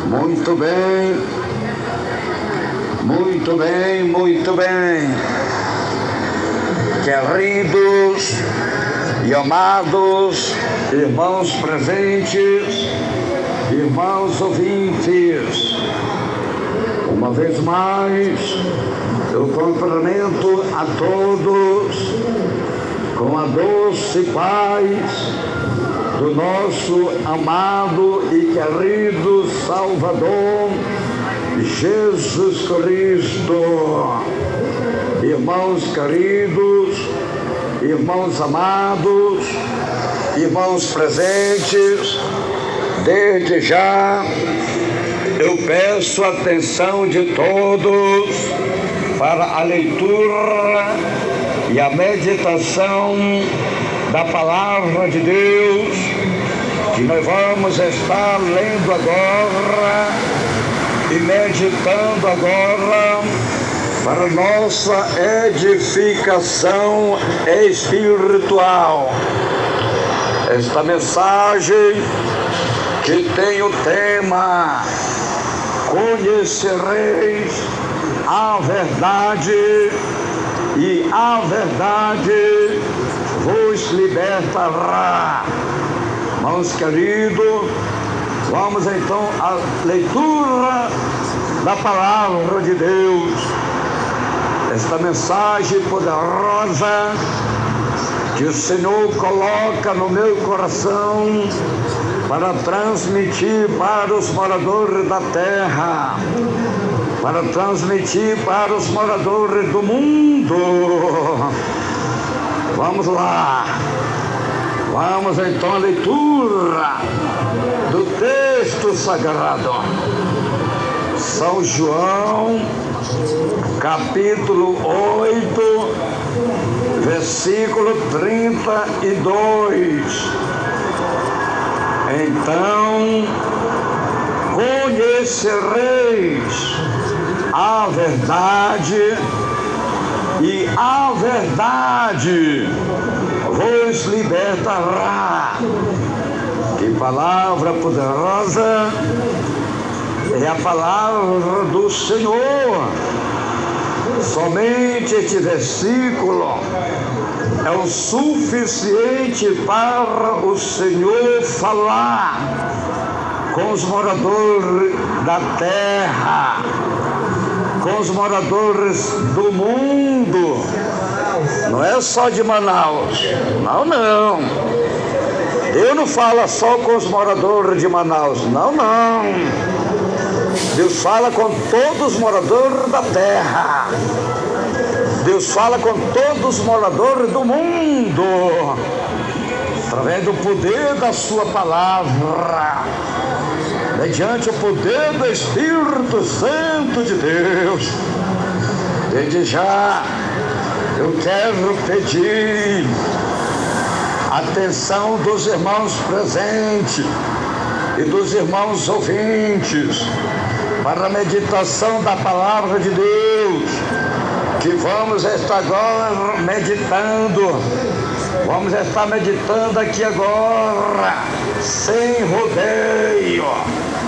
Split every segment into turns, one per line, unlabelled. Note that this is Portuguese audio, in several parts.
Muito bem, muito bem, muito bem. Queridos e amados irmãos presentes, irmãos ouvintes, uma vez mais eu cumprimento a todos com a doce paz do nosso amado e querido Salvador Jesus Cristo. Irmãos queridos, irmãos amados, irmãos presentes, desde já eu peço a atenção de todos para a leitura e a meditação da Palavra de Deus, que nós vamos estar lendo agora e meditando agora para nossa edificação espiritual. Esta mensagem que tem o tema: conhecereis a verdade e a verdade vos libertará. Irmãos queridos, vamos então à leitura da Palavra de Deus. Esta mensagem poderosa que o Senhor coloca no meu coração para transmitir para os moradores da terra, para transmitir para os moradores do mundo. Vamos lá, vamos então à leitura do texto sagrado. São João, capítulo 8, versículo 32. Então conhecereis a verdade, e a verdade vos libertará. Que palavra poderosa é a palavra do Senhor. Somente este versículo é o suficiente para o Senhor falar com os moradores da terra, com os moradores do mundo. Não é só de Manaus, não. Deus não fala só com os moradores de Manaus, não. Deus fala com todos os moradores da terra. Deus fala com todos os moradores do mundo, através do poder da sua palavra, mediante o poder do Espírito Santo de Deus. Desde já eu quero pedir a atenção dos irmãos presentes e dos irmãos ouvintes para a meditação da Palavra de Deus, que vamos estar agora meditando. Vamos estar meditando aqui agora, sem rodeio,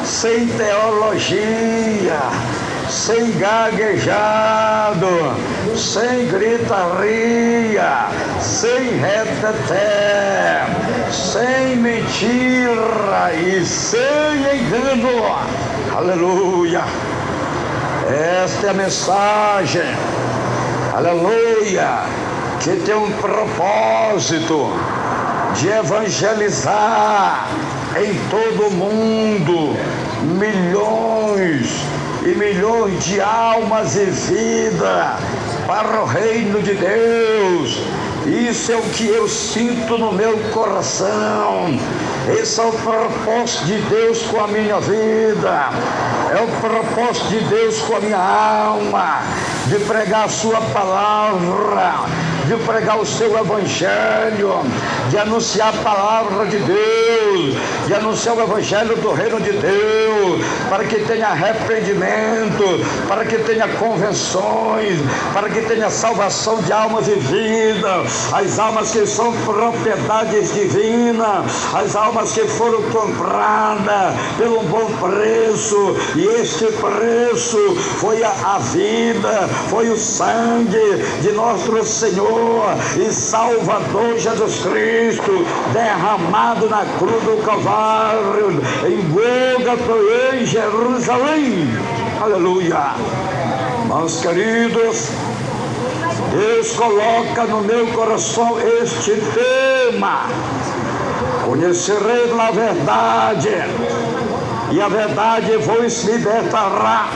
sem teologia, sem gaguejado, sem gritaria, sem reteté, sem mentira e sem engano. Aleluia! Esta é a mensagem, aleluia, que tem um propósito de evangelizar em todo o mundo milhões e milhões de almas e vida para o reino de Deus. Isso é o que eu sinto no meu coração. Esse é o propósito de Deus com a minha vida, é o propósito de Deus com a minha alma, de pregar a sua palavra, de pregar o seu evangelho, de anunciar a palavra de Deus, de anunciar o evangelho do reino de Deus, para que tenha arrependimento, para que tenha convenções, para que tenha salvação de almas e vida, as almas que são propriedades divinas, as almas que foram compradas pelo bom preço, e este preço foi a vida, foi o sangue de nosso Senhor e Salvador Jesus Cristo, derramado na cruz do Calvário, em Gólgota, em Jerusalém. Aleluia. Meus queridos, Deus coloca no meu coração este tema: conhecereis a verdade, e a verdade vos libertará.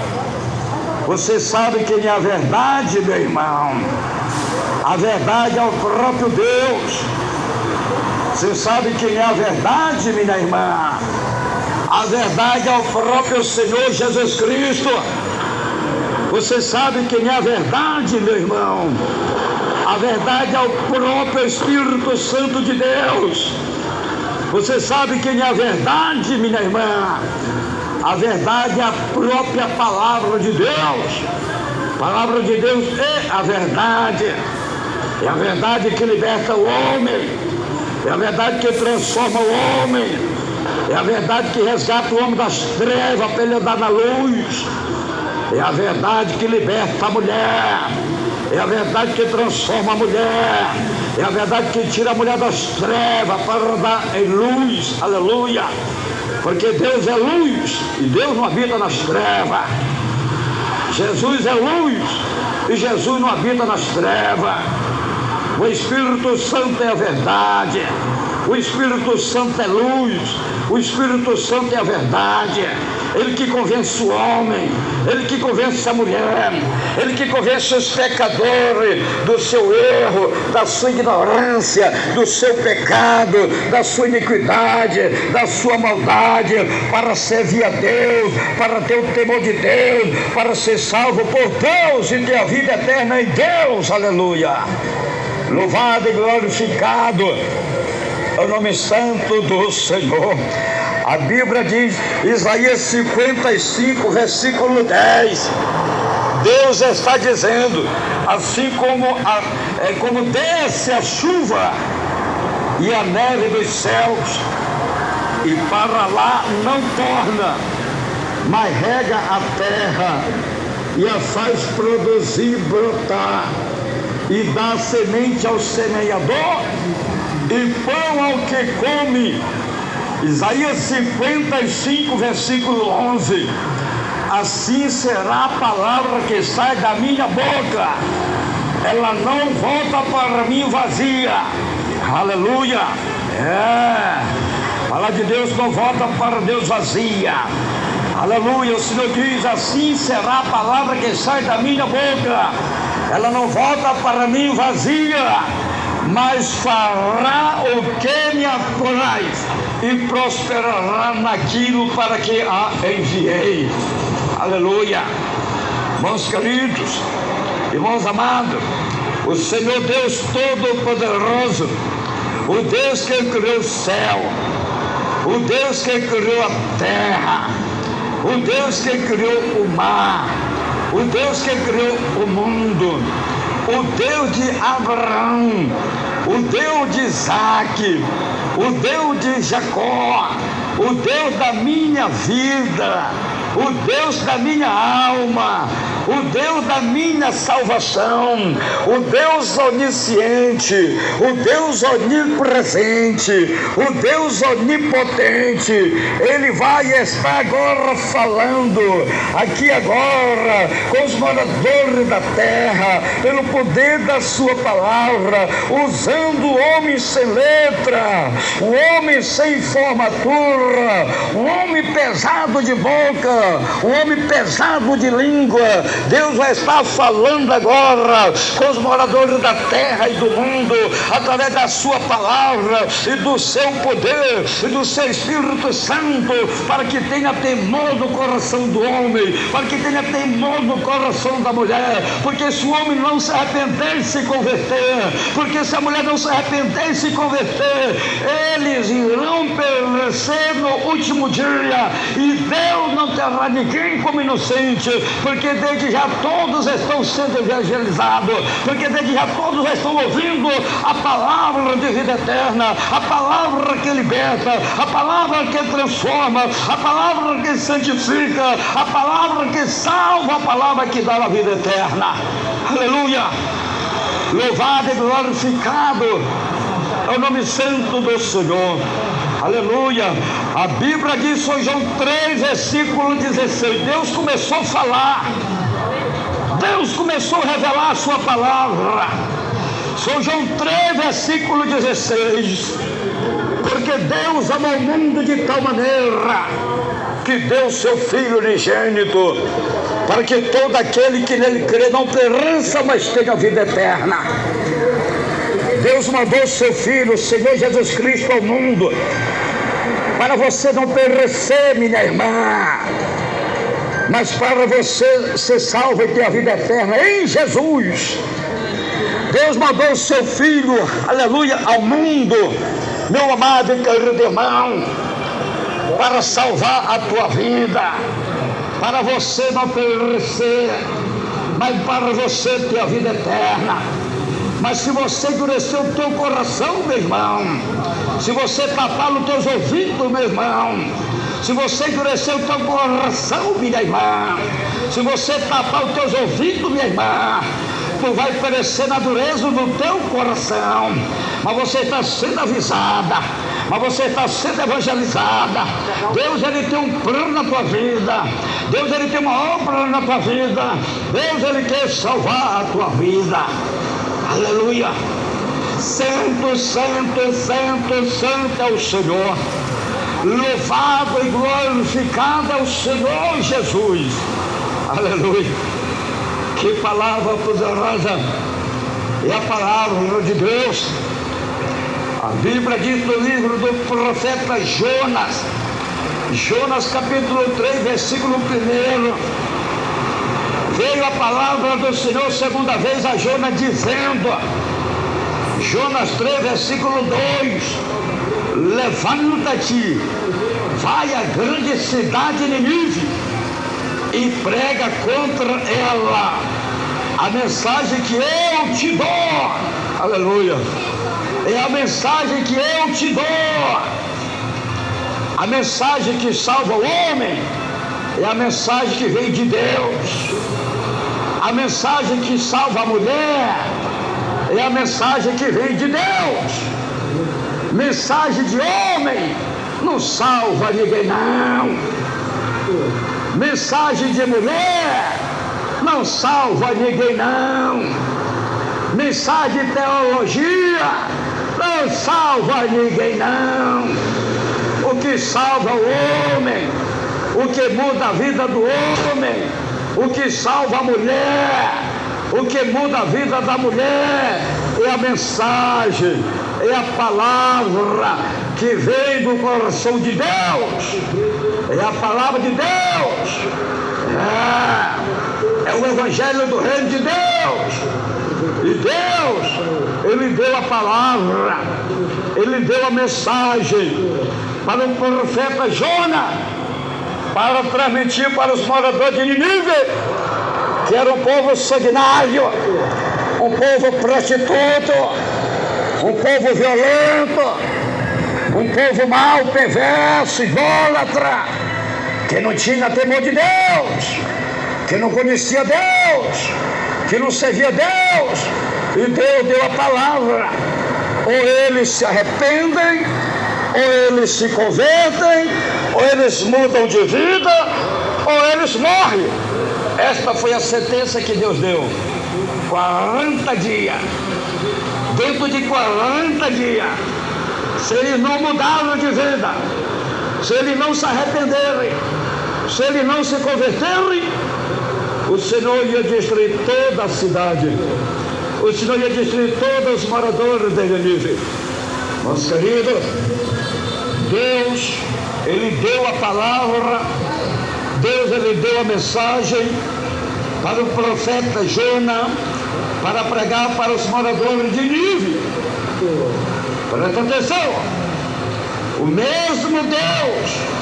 Você sabe quem é a verdade, meu irmão? A verdade é o próprio Deus. Você sabe quem é a verdade, minha irmã? A verdade é o próprio Senhor Jesus Cristo. Você sabe quem é a verdade, meu irmão? A verdade é o próprio Espírito Santo de Deus. Você sabe quem é a verdade, minha irmã? A verdade é a própria palavra de Deus. A palavra de Deus é a verdade. É a verdade que liberta o homem. É a verdade que transforma o homem. É a verdade que resgata o homem das trevas para ele andar na luz. É a verdade que liberta a mulher. É a verdade que transforma a mulher. É a verdade que tira a mulher das trevas para andar em luz. Aleluia. Porque Deus é luz e Deus não habita nas trevas. Jesus é luz e Jesus não habita nas trevas. O Espírito Santo é a verdade. O Espírito Santo é luz. O Espírito Santo é a verdade. Ele que convence o homem, ele que convence a mulher, ele que convence os pecadores do seu erro, da sua ignorância, do seu pecado, da sua iniquidade, da sua maldade, para servir a Deus, para ter o temor de Deus, para ser salvo por Deus e ter a vida eterna em Deus. Aleluia! Louvado e glorificado é o nome santo do Senhor. A Bíblia diz, Isaías 55, versículo 10, Deus está dizendo, assim como desce a chuva e a neve dos céus, e para lá não torna, mas rega a terra e a faz produzir, brotar, e dá semente ao semeador e pão ao que come. Isaías 55, versículo 11. Assim será a palavra que sai da minha boca, ela não volta para mim vazia. Aleluia. A palavra de Deus não volta para Deus vazia. Aleluia. O Senhor diz, assim será a palavra que sai da minha boca, ela não volta para mim vazia, mas fará o que me apraz e prosperará naquilo para que a enviei. Aleluia. Irmãos queridos, irmãos amados, o Senhor Deus Todo-Poderoso, o Deus que criou o céu, o Deus que criou a terra, o Deus que criou o mar, o Deus que criou o mundo, o Deus de Abraão, o Deus de Isaac, o Deus de Jacó, o Deus da minha vida, o Deus da minha alma, o Deus da minha salvação, o Deus onisciente, o Deus onipresente, o Deus onipotente. Ele vai estar agora falando aqui agora com os moradores da terra, pelo poder da sua palavra, usando o homem sem letra, o homem sem formatura, o homem pesado de boca, o homem pesado de língua, Deus vai estar falando agora com os moradores da terra e do mundo, através da sua palavra e do seu poder e do seu Espírito Santo, para que tenha temor no coração do homem, para que tenha temor no coração da mulher, porque se o homem não se arrepender e se converter, porque se a mulher não se arrepender e se converter, eles irão perecer no último dia, e Deus não terá ninguém como inocente, porque desde já todos estão sendo evangelizados, porque desde já todos já estão ouvindo a palavra de vida eterna, a palavra que liberta, a palavra que transforma, a palavra que santifica, a palavra que salva, a palavra que dá a vida eterna. Aleluia! Louvado e glorificado é o nome santo do Senhor. Aleluia! A Bíblia diz em João 3, versículo 16, Deus começou a falar, Deus começou a revelar a sua palavra. São João 3, versículo 16, porque Deus amou o mundo de tal maneira que deu seu Filho unigênito, para que todo aquele que nele crê não pereça, mas tenha vida eterna. Deus mandou seu Filho, o Senhor Jesus Cristo, ao mundo, para você não perecer, minha irmã, mas para você ser salvo e ter a vida eterna em Jesus. Deus mandou o seu Filho, aleluia, ao mundo, meu amado e querido irmão, para salvar a tua vida, para você não perecer, mas para você ter a vida eterna. Mas se você endurecer o teu coração, meu irmão, se você tapar os teus ouvidos, meu irmão, se você endurecer o teu coração, minha irmã, se você tapar os teus ouvidos, minha irmã, tu vai perecer na dureza do teu coração. Mas você está sendo avisada, mas você está sendo evangelizada. Deus, ele tem um plano na tua vida, Deus, ele tem uma obra na tua vida, Deus, ele quer salvar a tua vida. Aleluia! Santo, santo, santo, santo é o Senhor. Louvado e glorificado é o Senhor Jesus. Aleluia! Que palavra poderosa é a palavra de Deus. A Bíblia diz no livro do profeta Jonas, Jonas capítulo 3, versículo 1, veio a palavra do Senhor segunda vez a Jonas dizendo, Jonas 3, versículo 2, levanta-te, vai à grande cidade de Nínive e prega contra ela a mensagem que eu te dou. Aleluia! É a mensagem que eu te dou, a mensagem que salva o homem, é a mensagem que vem de Deus, a mensagem que salva a mulher, é a mensagem que vem de Deus. Mensagem de homem não salva ninguém, não. Mensagem de mulher não salva ninguém, não. Mensagem de teologia não salva ninguém, não. O que salva o homem, o que muda a vida do homem, o que salva a mulher, o que muda a vida da mulher é a mensagem, é a palavra que vem do coração de Deus, é a palavra de Deus, é o evangelho do reino de Deus. E Deus, ele deu a palavra, ele deu a mensagem para o profeta Jonas, para transmitir para os moradores de Nínive, que era um povo sanguinário, um povo prostituto, um povo violento, um povo mau, perverso, idólatra, que não tinha temor de Deus, que não conhecia Deus, que não servia Deus. E Deus deu a palavra: ou eles se arrependem, ou eles se convertem, ou eles mudam de vida, ou eles morrem. Esta foi a sentença que Deus deu. 40 dias. Dentro de 40 dias, se eles não mudarem de vida, se eles não se arrependerem, se eles não se converterem, o Senhor ia destruir toda a cidade. O Senhor ia destruir todos os moradores de Nínive. Meus queridos, Deus, Ele deu a palavra, Deus, Ele deu a mensagem para o profeta Jonas, para pregar para os moradores de Nínive. Presta atenção, o mesmo Deus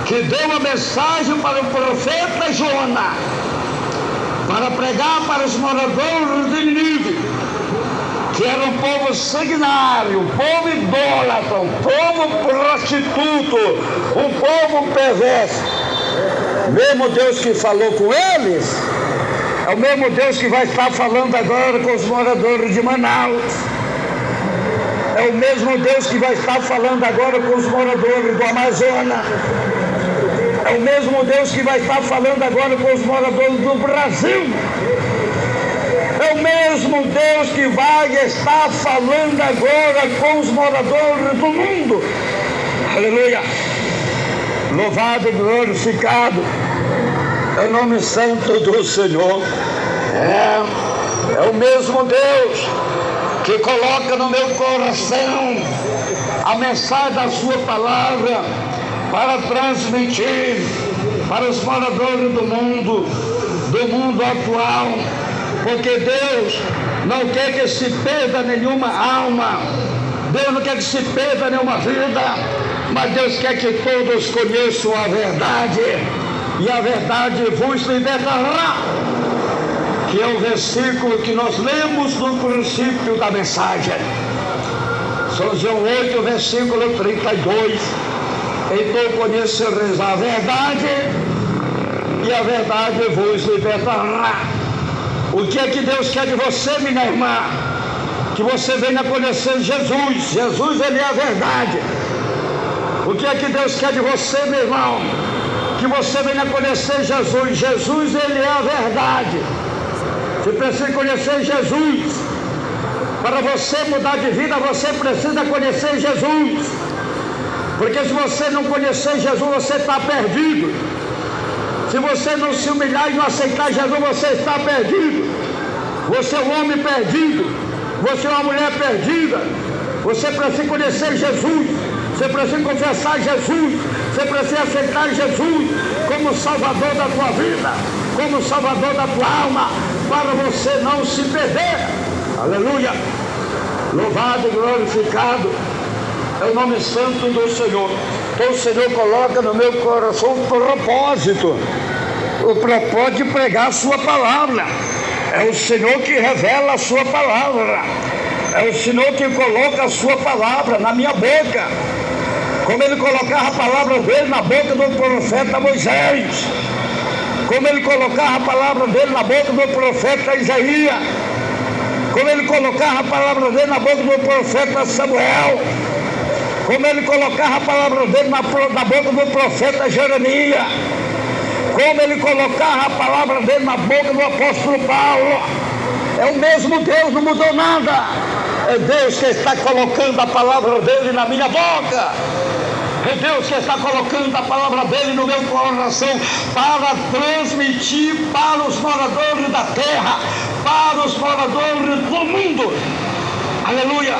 que deu a mensagem para o profeta Jonas, para pregar para os moradores de Nínive, que era um povo sanguinário, um povo idólatra, um povo prostituto, um povo perverso. Mesmo Deus que falou com eles, é o mesmo Deus que vai estar falando agora com os moradores de Manaus. É o mesmo Deus que vai estar falando agora com os moradores do Amazonas. É o mesmo Deus que vai estar falando agora com os moradores do Brasil. É o mesmo Deus que vai estar falando agora com os moradores do mundo. Aleluia! Louvado e glorificado é o nome santo do Senhor. É o mesmo Deus que coloca no meu coração a mensagem da sua palavra para transmitir para os moradores do mundo atual, porque Deus não quer que se perda nenhuma alma, Deus não quer que se perda nenhuma vida, mas Deus quer que todos conheçam a verdade, e a verdade vos libertará, que é o versículo que nós lemos no princípio da mensagem. São João 8, versículo 32. Então conhecereis a verdade, e a verdade vos libertará. O que é que Deus quer de você, minha irmã? Que você venha conhecer Jesus. Jesus, Ele é a verdade. O que é que Deus quer de você, meu irmão? Que você venha conhecer Jesus. Jesus, Ele é a verdade. Você precisa conhecer Jesus. Para você mudar de vida, você precisa conhecer Jesus. Porque se você não conhecer Jesus, você está perdido. Se você não se humilhar e não aceitar Jesus, você está perdido. Você é um homem perdido. Você é uma mulher perdida. Você precisa conhecer Jesus. Você precisa confessar Jesus. Você precisa aceitar Jesus como Salvador da tua vida, como Salvador da tua alma, para você não se perder. Aleluia! Louvado e glorificado é o nome santo do Senhor. Então o Senhor coloca no meu coração o propósito de pregar a sua palavra. É o Senhor que revela a sua palavra. É o Senhor que coloca a sua palavra na minha boca, como Ele colocava a palavra dele na boca do profeta Moisés, como Ele colocava a palavra dele na boca do profeta Isaías, como Ele colocava a palavra dele na boca do profeta Samuel, como Ele colocava a palavra dele na boca do profeta Jeremias, como Ele colocava a palavra dele na boca do apóstolo Paulo. É o mesmo Deus, não mudou nada. É Deus que está colocando a palavra dele na minha boca. É Deus que está colocando a palavra dele no meu coração para transmitir para os moradores da terra, para os moradores do mundo. Aleluia!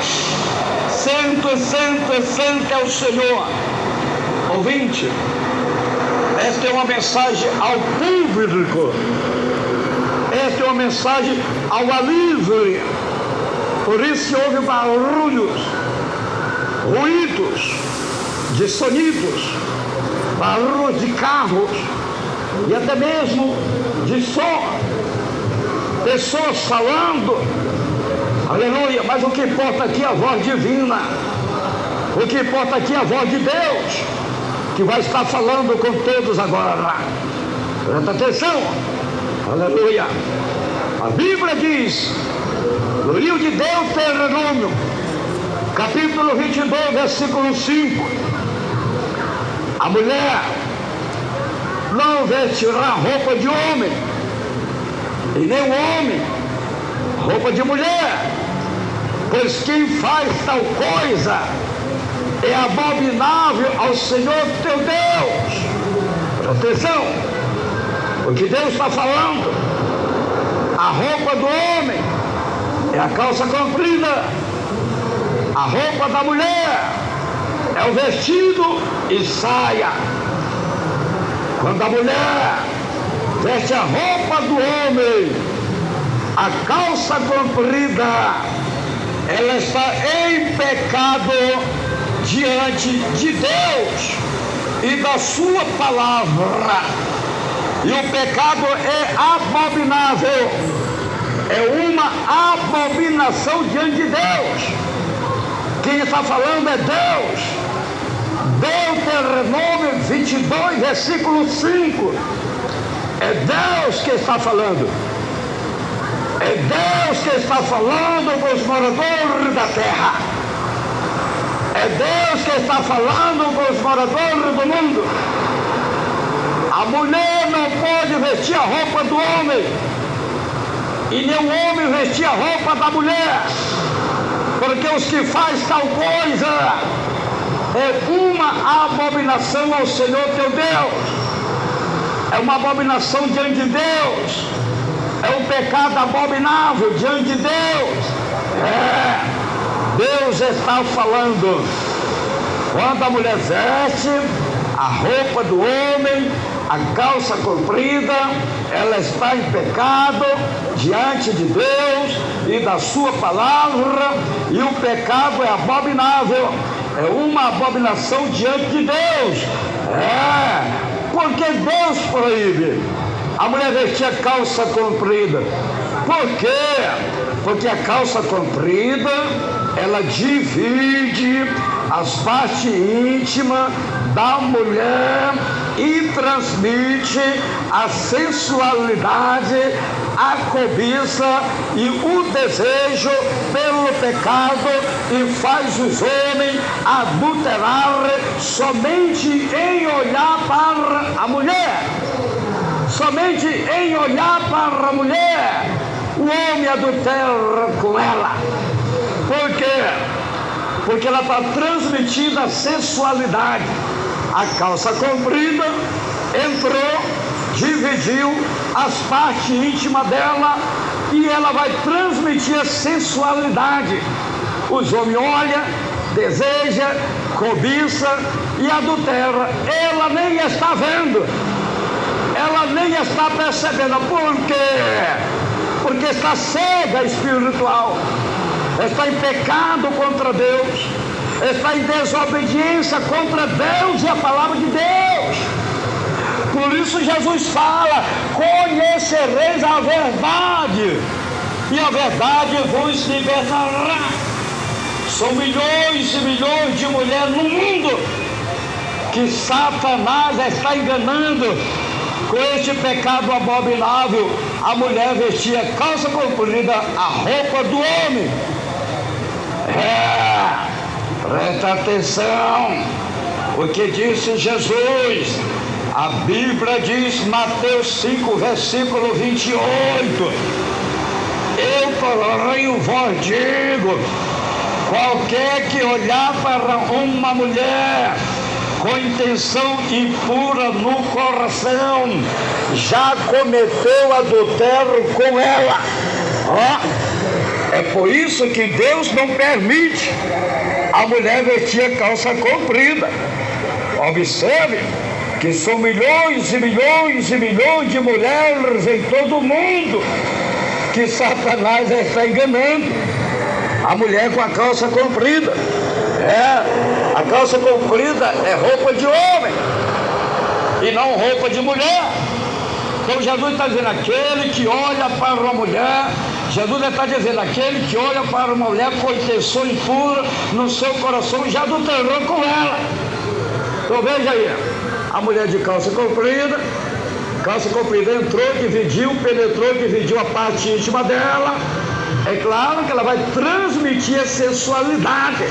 Santo, santo, santo é o Senhor. Ouvinte, esta é uma mensagem ao público. Esta é uma mensagem ao livre. Por isso houve barulhos, ruídos de sonidos, barulhos de carros e até mesmo de som, pessoas falando. Aleluia! Mas o que importa aqui é a voz divina. O que importa aqui é a voz de Deus, que vai estar falando com todos agora. Presta atenção. Aleluia! A Bíblia diz, no livro de Deuteronômio, capítulo 22, versículo 5, a mulher não vestirá roupa de homem, e nem o homem roupa de mulher, pois quem faz tal coisa é abominável ao Senhor teu Deus. Presta atenção. O que Deus está falando, a roupa do homem é a calça comprida, a roupa da mulher é o vestido e saia. Quando a mulher veste a roupa do homem, a calça comprida, ela está em pecado diante de Deus e da sua palavra. E o pecado é abominável, é uma abominação diante de Deus. Quem está falando é Deus. Deuteronômio 22, versículo 5. É Deus que está falando. É Deus que está falando com os moradores da terra. É Deus que está falando com os moradores do mundo. A mulher não pode vestir a roupa do homem, e nem o homem vestir a roupa da mulher, porque os que faz tal coisa é uma abominação ao Senhor teu Deus, é uma abominação diante de Deus, é um pecado abominável diante de Deus. Deus está falando, quando a mulher veste a roupa do homem, a calça comprida, ela está em pecado diante de Deus e da sua palavra, e o pecado é abominável, é uma abominação diante de Deus. Porque Deus proíbe a mulher vestir a calça comprida. Por quê? Porque a calça comprida, ela divide as partes íntimas da mulher e transmite a sensualidade, a cobiça e o desejo pelo pecado, e faz os homens adulterar somente em olhar para a mulher. Somente em olhar para a mulher, o homem adultera com ela. Por quê? Porque ela está transmitindo a sensualidade. A calça comprida entrou, dividiu as partes íntimas dela, e ela vai transmitir a sensualidade. Os homens olham, desejam, cobiça e adultera. Ela nem está vendo, ela nem está percebendo. Por quê? Porque está cega espiritual, está em pecado contra Deus, está em desobediência contra Deus e a palavra de Deus. Por isso Jesus fala: conhecereis a verdade, e a verdade vos libertará. São milhões e milhões de mulheres no mundo que Satanás está enganando com este pecado abominável. A mulher vestia calça comprida, a roupa do homem. Presta atenção o que disse Jesus. A Bíblia diz, Mateus 5, versículo 28: eu, porém, vos digo, qualquer que olhar para uma mulher com intenção impura no coração, já cometeu adultério com ela. É por isso que Deus não permite a mulher vestir a calça comprida. Observe que são milhões e milhões e milhões de mulheres em todo o mundo que Satanás está enganando. A mulher com a calça comprida. A calça comprida é roupa de homem e não roupa de mulher. Então Jesus está dizendo, aquele que olha para uma mulher, Jesus está dizendo, aquele que olha para uma mulher com intenção impura no seu coração, já adulterou com ela. Então veja aí, a mulher de calça comprida entrou, dividiu, penetrou, dividiu a parte íntima dela. É claro que ela vai transmitir a sensualidade.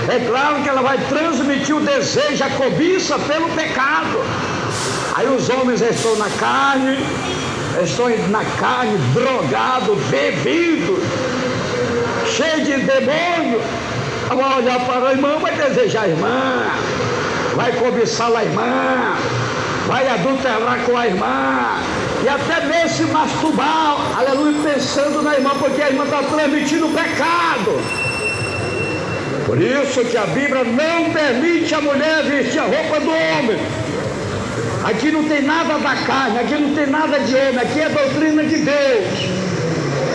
É claro que ela vai transmitir o desejo, a cobiça pelo pecado. Aí os homens estão na carne, drogado, bebido, cheio de demônio. Vai olhar para a irmã, vai desejar a irmã, vai cobiçar a irmã, vai adulterar com a irmã, e até mesmo se masturbar, aleluia, pensando na irmã, porque a irmã está transmitindo pecado. Por isso que a Bíblia não permite a mulher vestir a roupa do homem. Aqui não tem nada da carne, aqui não tem nada de homem, aqui é doutrina de Deus.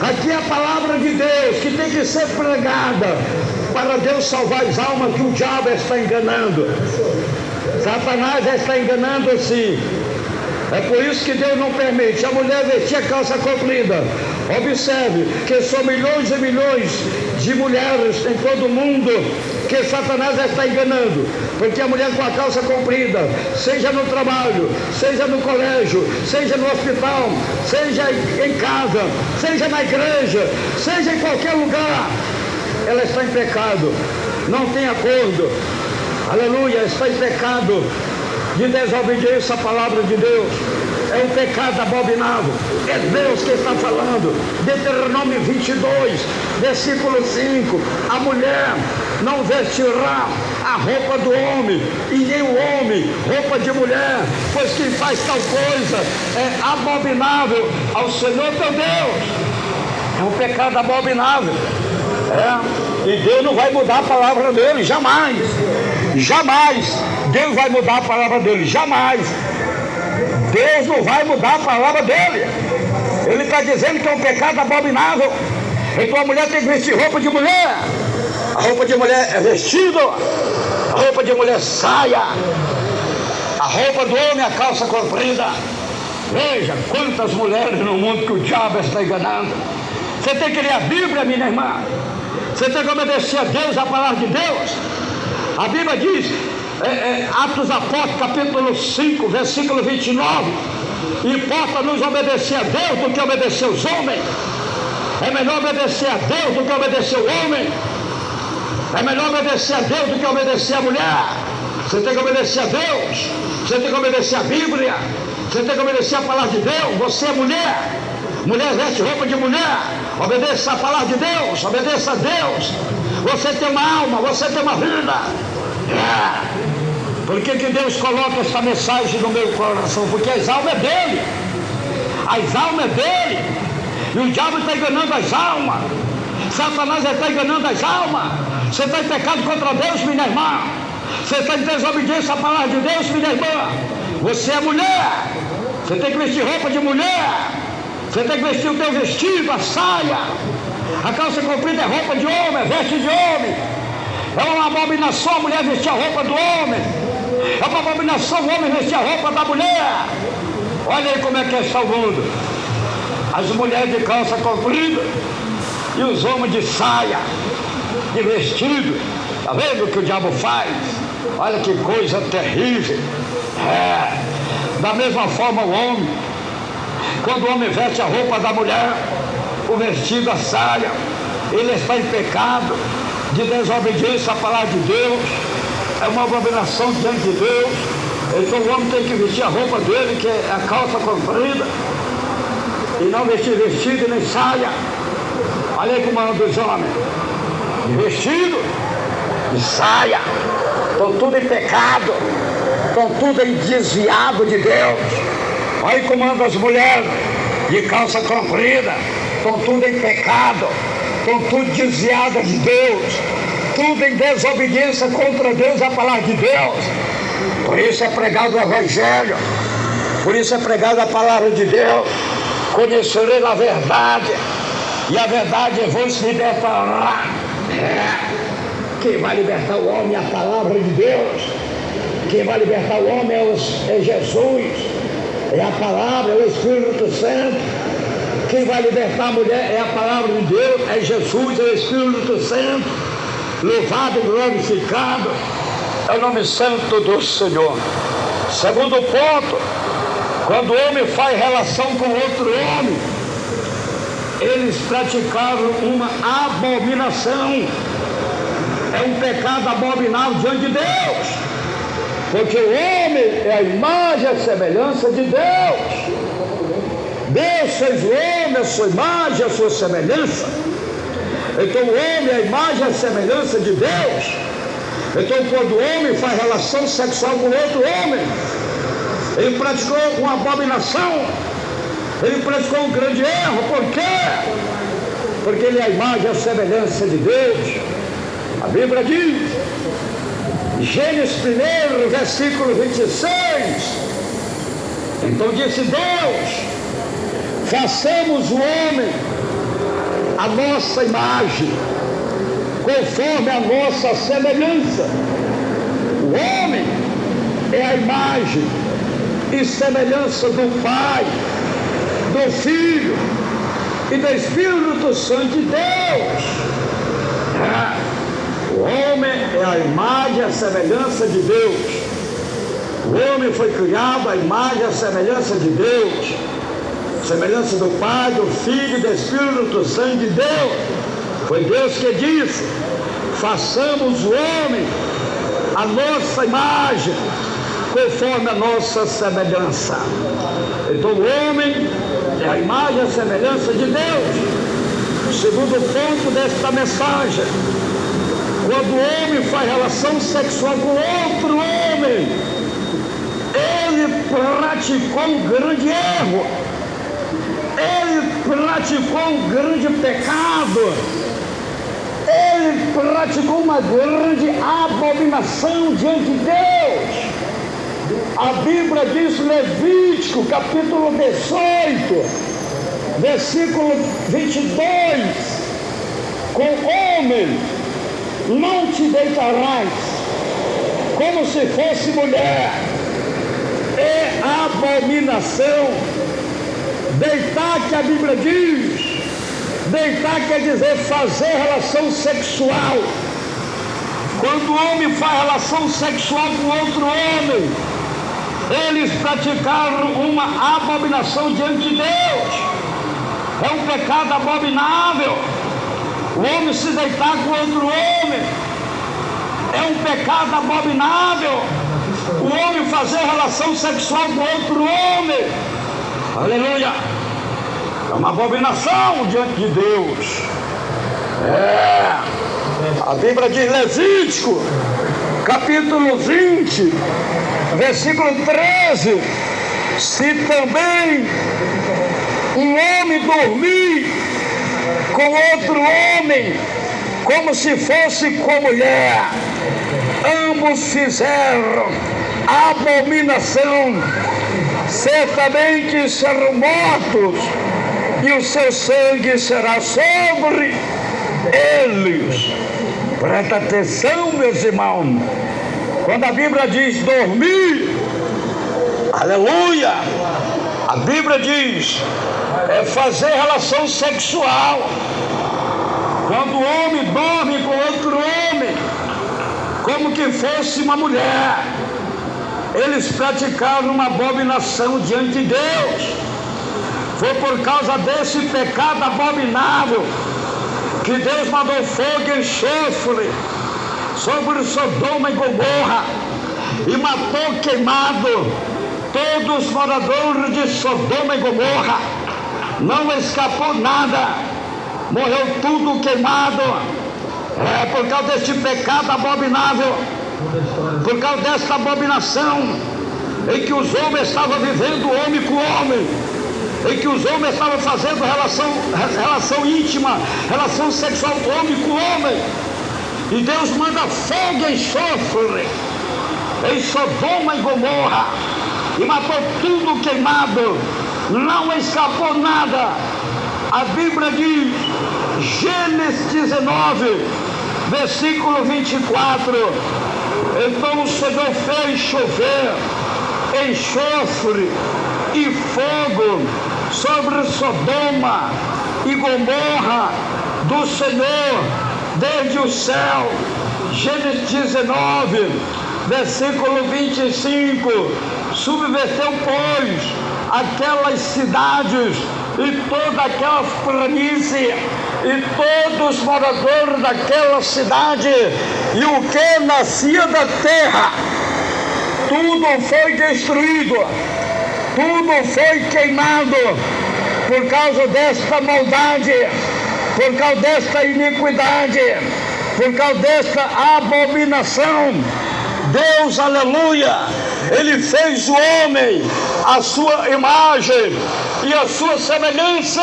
Aqui é a palavra de Deus que tem que ser pregada para Deus salvar as almas que o diabo está enganando. Satanás está enganando assim. É por isso que Deus não permite a mulher vestir a calça comprida. Observe que são milhões e milhões de mulheres em todo o mundo que Satanás está enganando, porque a mulher com a calça comprida, seja no trabalho, seja no colégio, seja no hospital, seja em casa, seja na igreja, seja em qualquer lugar, ela está em pecado, não tem acordo, aleluia, está em pecado de desobediência à palavra de Deus. É um pecado abominável. É Deus que está falando. Deuteronômio 22, versículo 5. A mulher não vestirá a roupa do homem, e nem o homem roupa de mulher, pois quem faz tal coisa é abominável ao Senhor teu Deus. É um pecado abominável. E Deus não vai mudar a palavra dele, jamais. Jamais. Deus vai mudar a palavra dele, jamais. Deus não vai mudar a palavra dele. Ele está dizendo que é um pecado abominável. Então a mulher tem que vestir roupa de mulher. A roupa de mulher é vestido. A roupa de mulher é saia. A roupa do homem é a calça comprida. Veja quantas mulheres no mundo que o diabo está enganando. Você tem que ler a Bíblia, minha irmã. Você tem que obedecer a Deus, a palavra de Deus. A Bíblia diz, Atos Apóstolos, capítulo 5, versículo 29, importa-nos obedecer a Deus do que obedecer os homens. É melhor obedecer a Deus do que obedecer o homem. É melhor obedecer a Deus do que obedecer a mulher. Você tem que obedecer a Deus. Você tem que obedecer a Bíblia. Você tem que obedecer a palavra de Deus. Você é mulher. Mulher veste roupa de mulher. Obedeça a palavra de Deus. Obedeça a Deus. Você tem uma alma. Você tem uma vida. Por que Deus coloca essa mensagem no meu coração? Porque as almas é dele. As almas é dele. E o diabo está enganando as almas. Satanás está enganando as almas. Você está em pecado contra Deus, minha irmã. Você está em desobediência à palavra de Deus, minha irmã. Você é mulher. Você tem que vestir roupa de mulher. Você tem que vestir o teu vestido, a saia. A calça comprida é roupa de homem, é veste de homem. É uma abominação a mulher vestir a roupa do homem. É uma abominação o homem vestir a roupa da mulher. Olha aí como é que está o mundo. As mulheres de calça comprida e os homens de saia, de vestido. Está vendo o que o diabo faz? Olha que coisa terrível. Da mesma forma o homem, quando o homem veste a roupa da mulher, o vestido, a saia, ele está em pecado de desobediência à palavra de Deus. É uma abominação diante de Deus. Então o homem tem que vestir a roupa dele, que é a calça comprida, e não vestir vestido nem saia. Olha aí como anda os homens, de vestido, de saia, estão tudo em pecado, estão tudo em desviado de Deus. Olha aí como andam as mulheres de calça comprida, estão tudo em pecado, estão tudo desviadas de Deus, tudo em desobediência contra Deus, a palavra de Deus. Por isso é pregado o Evangelho, por isso é pregado a palavra de Deus. Conhecerei a verdade, e a verdade vos libertará. Quem vai libertar o homem é a palavra de Deus. Quem vai libertar o homem é Jesus, é a palavra, é o Espírito Santo. Quem vai libertar a mulher é a palavra de Deus, é Jesus, é o Espírito Santo. Louvado e glorificado é o nome santo do Senhor. Segundo ponto, quando o homem faz relação com outro homem, eles praticaram uma abominação. É um pecado abominável diante de Deus, porque o homem é a imagem e a semelhança de Deus. Deus fez o homem a sua imagem, a sua semelhança. Então o homem é a imagem e a semelhança de Deus. Então quando o homem faz relação sexual com outro homem, Ele praticou uma abominação. Ele praticou um grande erro. Por quê? Porque ele é a imagem e a semelhança de Deus. A Bíblia diz, Gênesis 1, versículo 26, então disse Deus: façamos o homem a nossa imagem, conforme a nossa semelhança. O homem é a imagem e semelhança do Pai, do Filho e do Espírito Santo de Deus. O homem é a imagem e a semelhança de Deus. O homem foi criado à imagem e à semelhança de Deus, semelhança do Pai, do Filho e do Espírito Santo de Deus. Foi Deus que disse: façamos o homem a nossa imagem, conforme a nossa semelhança. Então o homem é a imagem e a semelhança de Deus. Segundo ponto desta mensagem: quando o homem faz relação sexual com outro homem, ele praticou um grande erro, ele praticou um grande pecado, ele praticou uma grande abominação diante de Deus. A Bíblia diz, Levítico, capítulo 18, versículo 22, com homem não te deitarás, como se fosse mulher. É abominação. Deitar, que a Bíblia diz, deitar quer dizer fazer relação sexual. Quando o homem faz relação sexual com outro homem, eles praticaram uma abominação diante de Deus. É um pecado abominável. O homem se deitar com outro homem é um pecado abominável. O homem fazer relação sexual com outro homem, aleluia, é uma abominação diante de Deus. A Bíblia diz, Levítico, capítulo 20, versículo 13: se também um homem dormir com outro homem, como se fosse com mulher, ambos fizeram abominação, certamente serão mortos, e o seu sangue será sobre eles. Presta atenção, meus irmãos, quando a Bíblia diz dormir, aleluia, a Bíblia diz é fazer relação sexual. Quando o homem dorme com outro homem, como que fosse uma mulher, eles praticaram uma abominação diante de Deus. Foi por causa desse pecado abominável que Deus mandou fogo e enxofre sobre Sodoma e Gomorra e matou queimado todos os moradores de Sodoma e Gomorra. Não escapou nada, morreu tudo queimado. Por causa deste pecado abominável, por causa desta abominação em que os homens estavam vivendo homem com homem, em que os homens estavam fazendo relação íntima, relação sexual homem com homem, e Deus manda fogo e enxofre em Sodoma e Gomorra e matou tudo queimado, não escapou nada. A Bíblia diz, Gênesis 19, versículo 24: então o Senhor fez chover enxofre e fogo sobre Sodoma e Gomorra do Senhor desde o céu. Gênesis 19, versículo 25: subverteu, pois, aquelas cidades e toda aquela planície e todos os moradores daquela cidade, e o que nascia da terra, tudo foi destruído, tudo foi queimado, por causa desta maldade, por causa desta iniquidade, por causa desta abominação. Deus, aleluia, Ele fez o homem à sua imagem e à sua semelhança,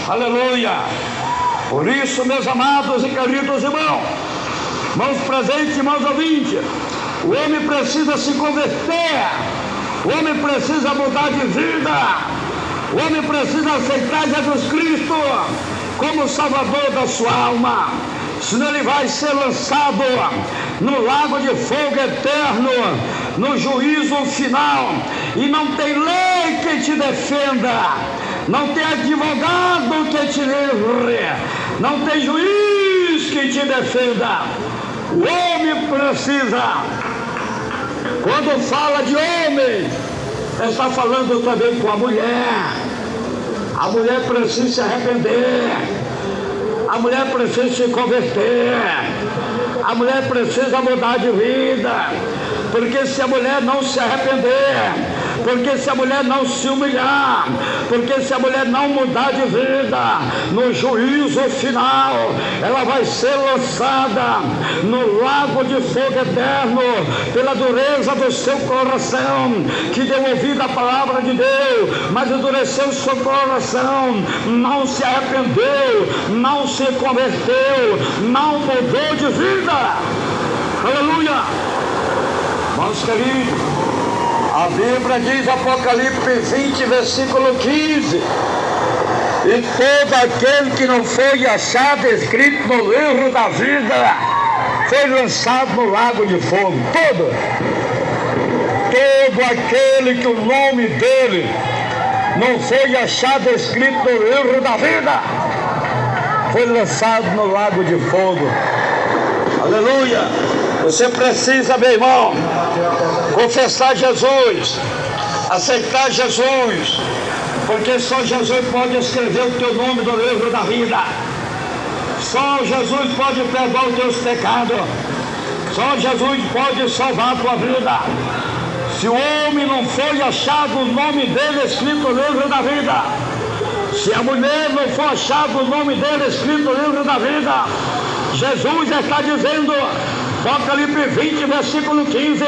aleluia. Por isso, meus amados e queridos irmãos presentes, irmãos ouvintes, o homem precisa se converter, o homem precisa mudar de vida, o homem precisa aceitar Jesus Cristo como Salvador da sua alma, senão ele vai ser lançado no lago de fogo eterno, no juízo final, e não tem lei que te defenda, não tem advogado que te livre, não tem juiz que te defenda. O homem precisa, quando fala de homem, está falando também com a mulher. A mulher precisa se arrepender, a mulher precisa se converter, a mulher precisa mudar de vida, porque se a mulher não se arrepender, porque se a mulher não se humilhar, porque se a mulher não mudar de vida, no juízo final, ela vai ser lançada no lago de fogo eterno, pela dureza do seu coração, que deu ouvido à palavra de Deus, mas endureceu o seu coração, não se arrependeu, não se converteu, não mudou de vida. Aleluia! Irmãos queridos, a Bíblia diz, Apocalipse 20, versículo 15: e todo aquele que não foi achado escrito no livro da vida foi lançado no lago de fogo. Todo aquele que o nome dele não foi achado escrito no livro da vida foi lançado no lago de fogo. Aleluia! Você precisa, meu irmão, confessar Jesus, aceitar Jesus, porque só Jesus pode escrever o teu nome no livro da vida. Só Jesus pode perdoar os teus pecados. Só Jesus pode salvar a tua vida. Se o homem não foi achado o nome dele escrito no livro da vida, se a mulher não for achado o nome dele escrito no livro da vida, Jesus está dizendo, Apocalipse 20, versículo 15,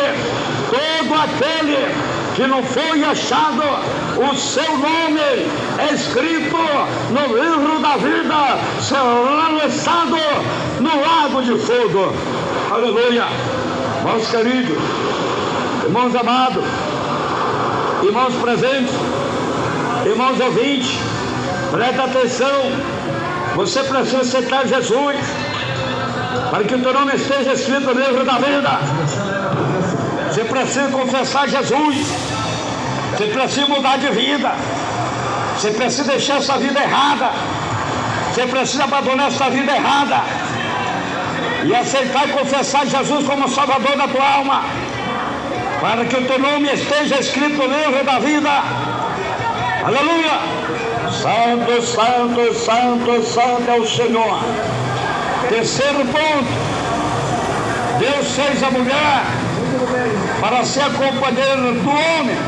todo aquele que não foi achado o seu nome escrito no livro da vida será lançado no lago de fogo. Aleluia! Irmãos queridos, irmãos amados, irmãos presentes, irmãos ouvintes, presta atenção, você precisa aceitar Jesus para que o teu nome esteja escrito no livro da vida. Você precisa confessar Jesus, você precisa mudar de vida, você precisa deixar essa vida errada, você precisa abandonar essa vida errada e aceitar e confessar Jesus como Salvador da tua alma, para que o teu nome esteja escrito no livro da vida. Aleluia! Santo, santo, santo, santo é o Senhor. Terceiro ponto, Deus fez a mulher para ser a companheira do homem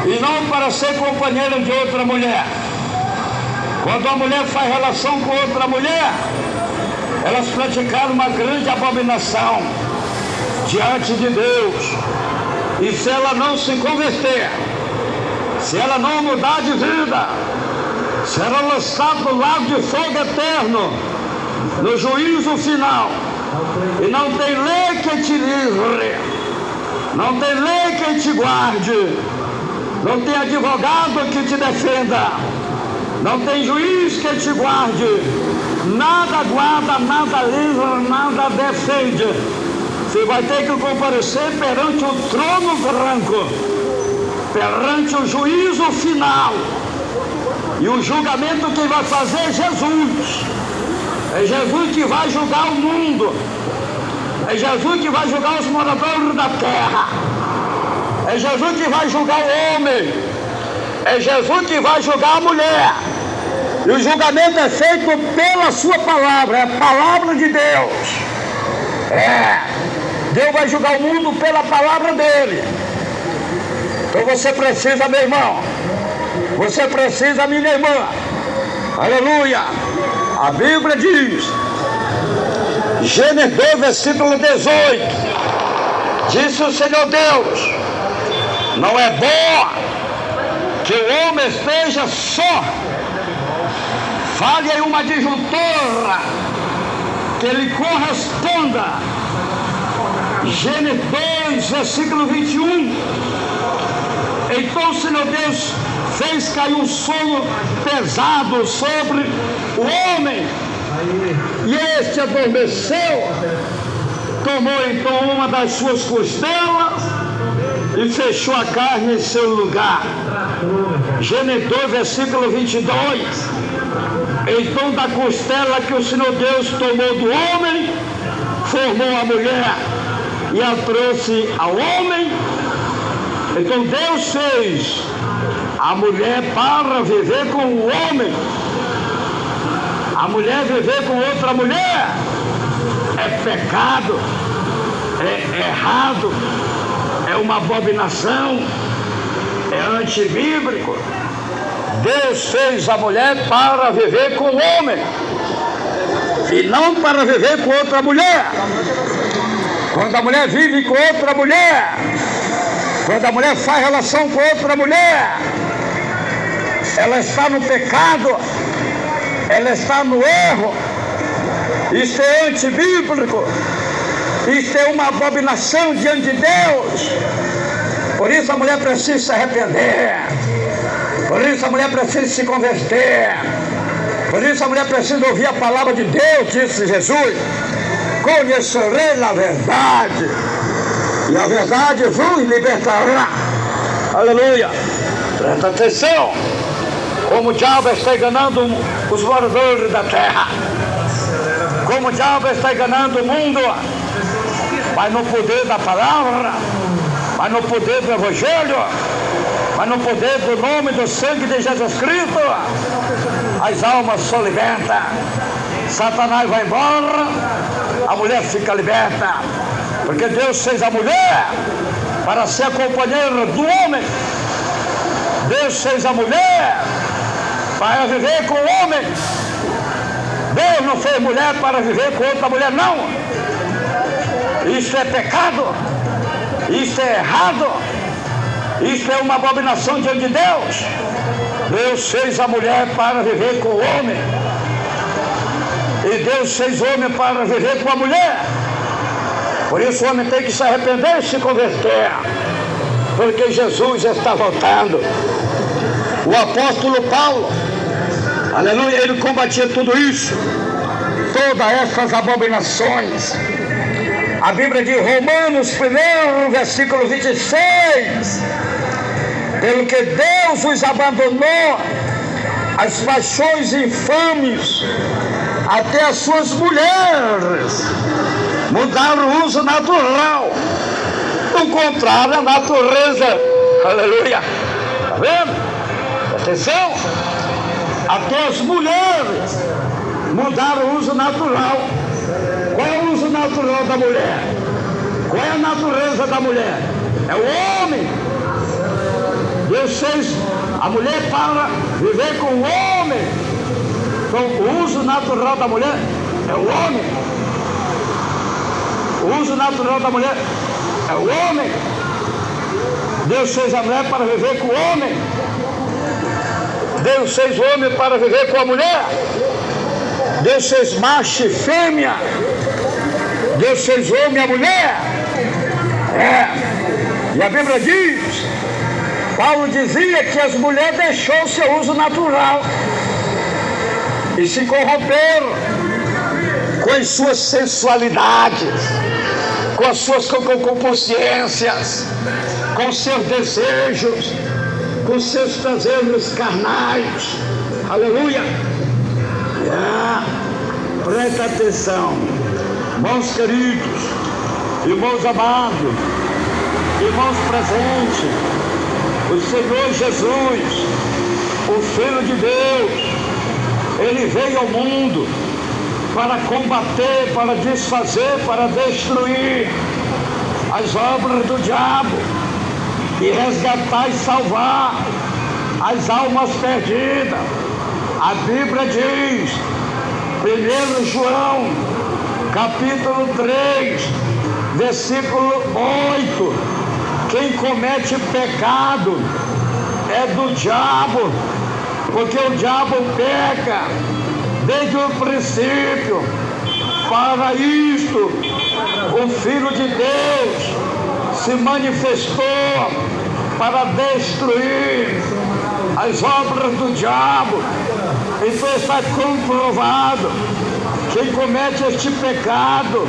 e não para ser companheira de outra mulher. Quando a mulher faz relação com outra mulher, elas praticaram uma grande abominação diante de Deus. E se ela não se converter, se ela não mudar de vida, será lançada no lago de fogo eterno, no juízo final. E não tem lei que te livre, não tem lei que te guarde, não tem advogado que te defenda, não tem juiz que te guarde, nada guarda, nada livra, nada defende. Você vai ter que comparecer perante o trono branco, perante o juízo final. E o julgamento quem vai fazer é Jesus. É Jesus que vai julgar o mundo. É Jesus que vai julgar os moradores da terra. É Jesus que vai julgar o homem. É Jesus que vai julgar a mulher. E o julgamento é feito pela sua palavra, é a palavra de Deus. Deus vai julgar o mundo pela palavra dele. Então você precisa, meu irmão, você precisa, minha irmã, aleluia. A Bíblia diz, Gênesis 2, versículo 18, Disse o Senhor Deus: não é bom que o homem esteja só. Fale aí uma disjuntora que ele corresponda. Gênesis 2, versículo 21. Então o Senhor Deus fez cair um sono pesado sobre o homem, e este adormeceu. Tomou então uma das suas costelas e fechou a carne em seu lugar. Gênesis 2, versículo 22. Então da costela que o Senhor Deus tomou do homem, formou a mulher e a trouxe ao homem. Então Deus fez a mulher para viver com o homem. A mulher viver com outra mulher é pecado, é errado, é uma abominação, é antibíblico. Deus fez a mulher para viver com o homem e não para viver com outra mulher. Quando a mulher vive com outra mulher, quando a mulher faz relação com outra mulher, ela está no pecado, ela está no erro. Isso é antibíblico, isso é uma abominação diante de Deus. Por isso a mulher precisa se arrepender, por isso a mulher precisa se converter, por isso a mulher precisa ouvir a palavra de Deus, disse Jesus: conhecerei a verdade, e a verdade vos libertará. Aleluia. Presta atenção, como o diabo está enganando os moradores da terra, como o diabo está enganando o mundo, mas no poder da palavra, mas no poder do Evangelho, mas no poder do nome do sangue de Jesus Cristo, as almas são libertas. Satanás vai embora, a mulher fica liberta, porque Deus fez a mulher para ser a companheira do homem. Deus fez a mulher para viver com o homem. Deus não fez mulher para viver com outra mulher, não. Isso é pecado, isso é errado, isso é uma abominação diante de Deus. Deus fez a mulher para viver com o homem, e Deus fez o homem para viver com a mulher. Por isso o homem tem que se arrepender e se converter, porque Jesus está voltando. O apóstolo Paulo, aleluia, ele combatia tudo isso, todas essas abominações. A Bíblia diz, Romanos 1, versículo 26, pelo que Deus os abandonou as paixões infames, até as suas mulheres mudaram o uso natural, o contrário à natureza. Aleluia. Está vendo? Atenção. Até as mulheres mudaram o uso natural. Qual é o uso natural da mulher? Qual é a natureza da mulher? É o homem. Deus fez a mulher para viver com o homem. Então o uso natural da mulher é o homem. O uso natural da mulher é o homem. Deus fez a mulher para viver com o homem. Deus fez o homem para viver com a mulher. Deus fez macho e fêmea. Deus fez o homem e a mulher. E a Bíblia diz, Paulo dizia que as mulheres deixou o seu uso natural e se corromperam com as suas sensualidades, com as suas concupiscências, com seus desejos, com seus prazeres carnais. Aleluia. Presta atenção, irmãos queridos, irmãos amados, irmãos presentes. O Senhor Jesus, o Filho de Deus, ele veio ao mundo para combater, para desfazer, para destruir as obras do diabo e resgatar e salvar as almas perdidas. A Bíblia diz, 1 João, capítulo 3, versículo 8: quem comete pecado é do diabo, porque o diabo peca desde o princípio. Para isto o Filho de Deus se manifestou, para destruir as obras do diabo. Então está comprovado: quem comete este pecado,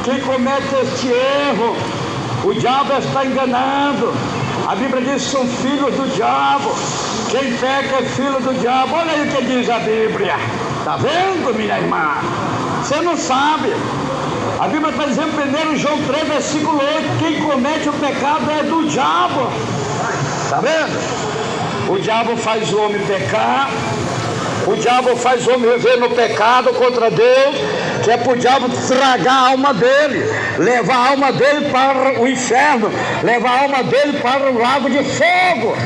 quem comete este erro, o diabo está enganando. A Bíblia diz que são filhos do diabo. Quem peca é filho do diabo. Olha aí o que diz a Bíblia. Está vendo, minha irmã? Você não sabe. A Bíblia está dizendo, 1 João 3, versículo 8: quem comete o pecado é do diabo. Está vendo? O diabo faz o homem pecar. O diabo faz o homem viver no pecado contra Deus, que é para o diabo tragar a alma dele, levar a alma dele para o inferno, levar a alma dele para o lago de fogo.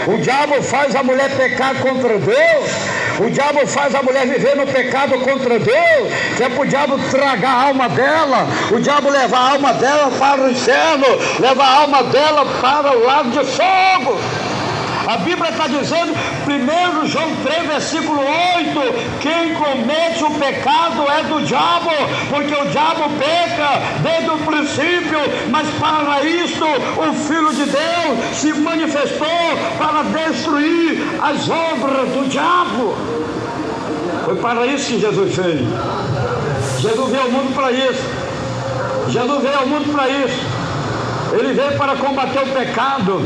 O diabo faz a mulher pecar contra Deus. O diabo faz a mulher viver no pecado contra Deus, que é para o diabo tragar a alma dela, o diabo levar a alma dela para o inferno, levar a alma dela para o lago de fogo. A Bíblia está dizendo, 1 João 3, versículo 8: quem comete o pecado é do diabo, porque o diabo peca desde o princípio, mas para isto o Filho de Deus se manifestou, para destruir as obras do diabo. Foi para isso que Jesus fez. Jesus veio ao mundo para isso. Jesus veio ao mundo para isso. Ele veio para combater o pecado.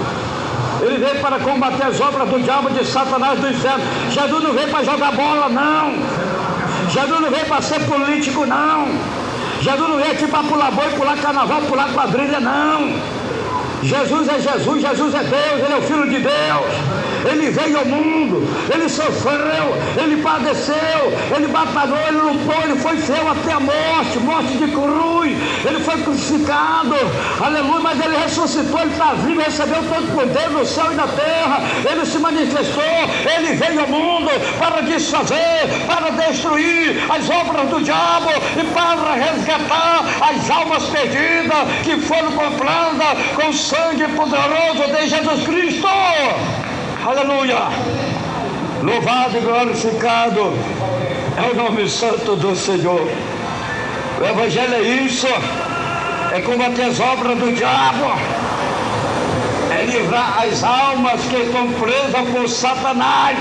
Ele veio para combater as obras do diabo, de Satanás, do inferno. Jesus não veio para jogar bola, não. Jesus não veio para ser político, não. Jesus não veio aqui para pular boi, pular carnaval, pular quadrilha, não. Jesus é Jesus, Jesus é Deus, Ele é o Filho de Deus. Ele veio ao mundo, Ele sofreu, Ele padeceu, Ele batalhou, Ele lutou, Ele foi fiel até a morte, morte de cruz. Ele foi crucificado, aleluia, mas Ele ressuscitou, Ele está vivo, recebeu todo o poder no céu e na terra. Ele se manifestou, Ele veio ao mundo para desfazer, para destruir as obras do diabo e para resgatar as almas perdidas que foram compradas com o sangue poderoso de Jesus Cristo. Aleluia! Louvado e glorificado é o nome santo do Senhor. O Evangelho é isso: é combater as obras do diabo, é livrar as almas que estão presas por Satanás.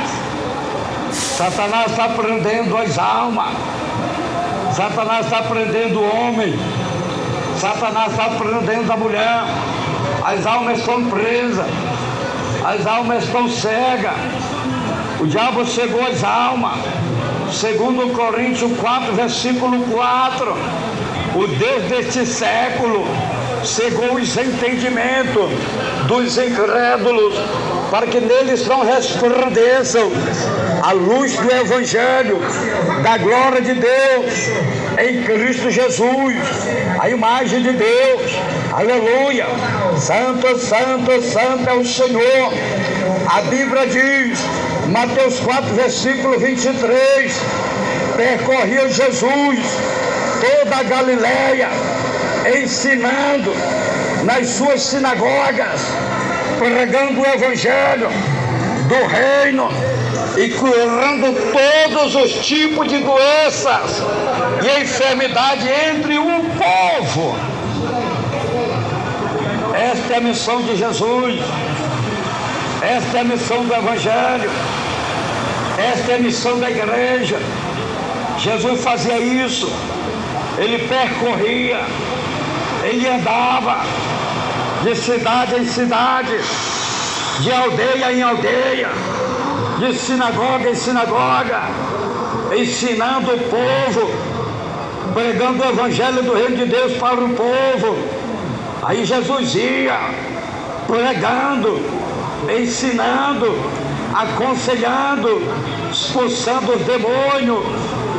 Satanás está prendendo as almas, Satanás está prendendo o homem, Satanás está prendendo a mulher. As almas estão presas, as almas estão cegas. O diabo cegou as almas. Segundo Coríntios 4, versículo 4: o Deus deste século cegou os entendimentos dos incrédulos, para que neles não resplandeçam a luz do Evangelho da glória de Deus em Cristo Jesus, a imagem de Deus. Aleluia! Santo, santo, santo é o Senhor. A Bíblia diz, Mateus 4, versículo 23: percorria Jesus toda a Galileia, ensinando nas suas sinagogas, pregando o Evangelho do reino e curando todos os tipos de doenças e enfermidade entre o povo. Esta é a missão de Jesus, esta é a missão do Evangelho, esta é a missão da igreja. Jesus fazia isso, ele percorria, ele andava de cidade em cidade, de aldeia em aldeia, de sinagoga em sinagoga, ensinando o povo, pregando o Evangelho do Reino de Deus para o povo. Aí Jesus ia pregando, ensinando, aconselhando, expulsando os demônios,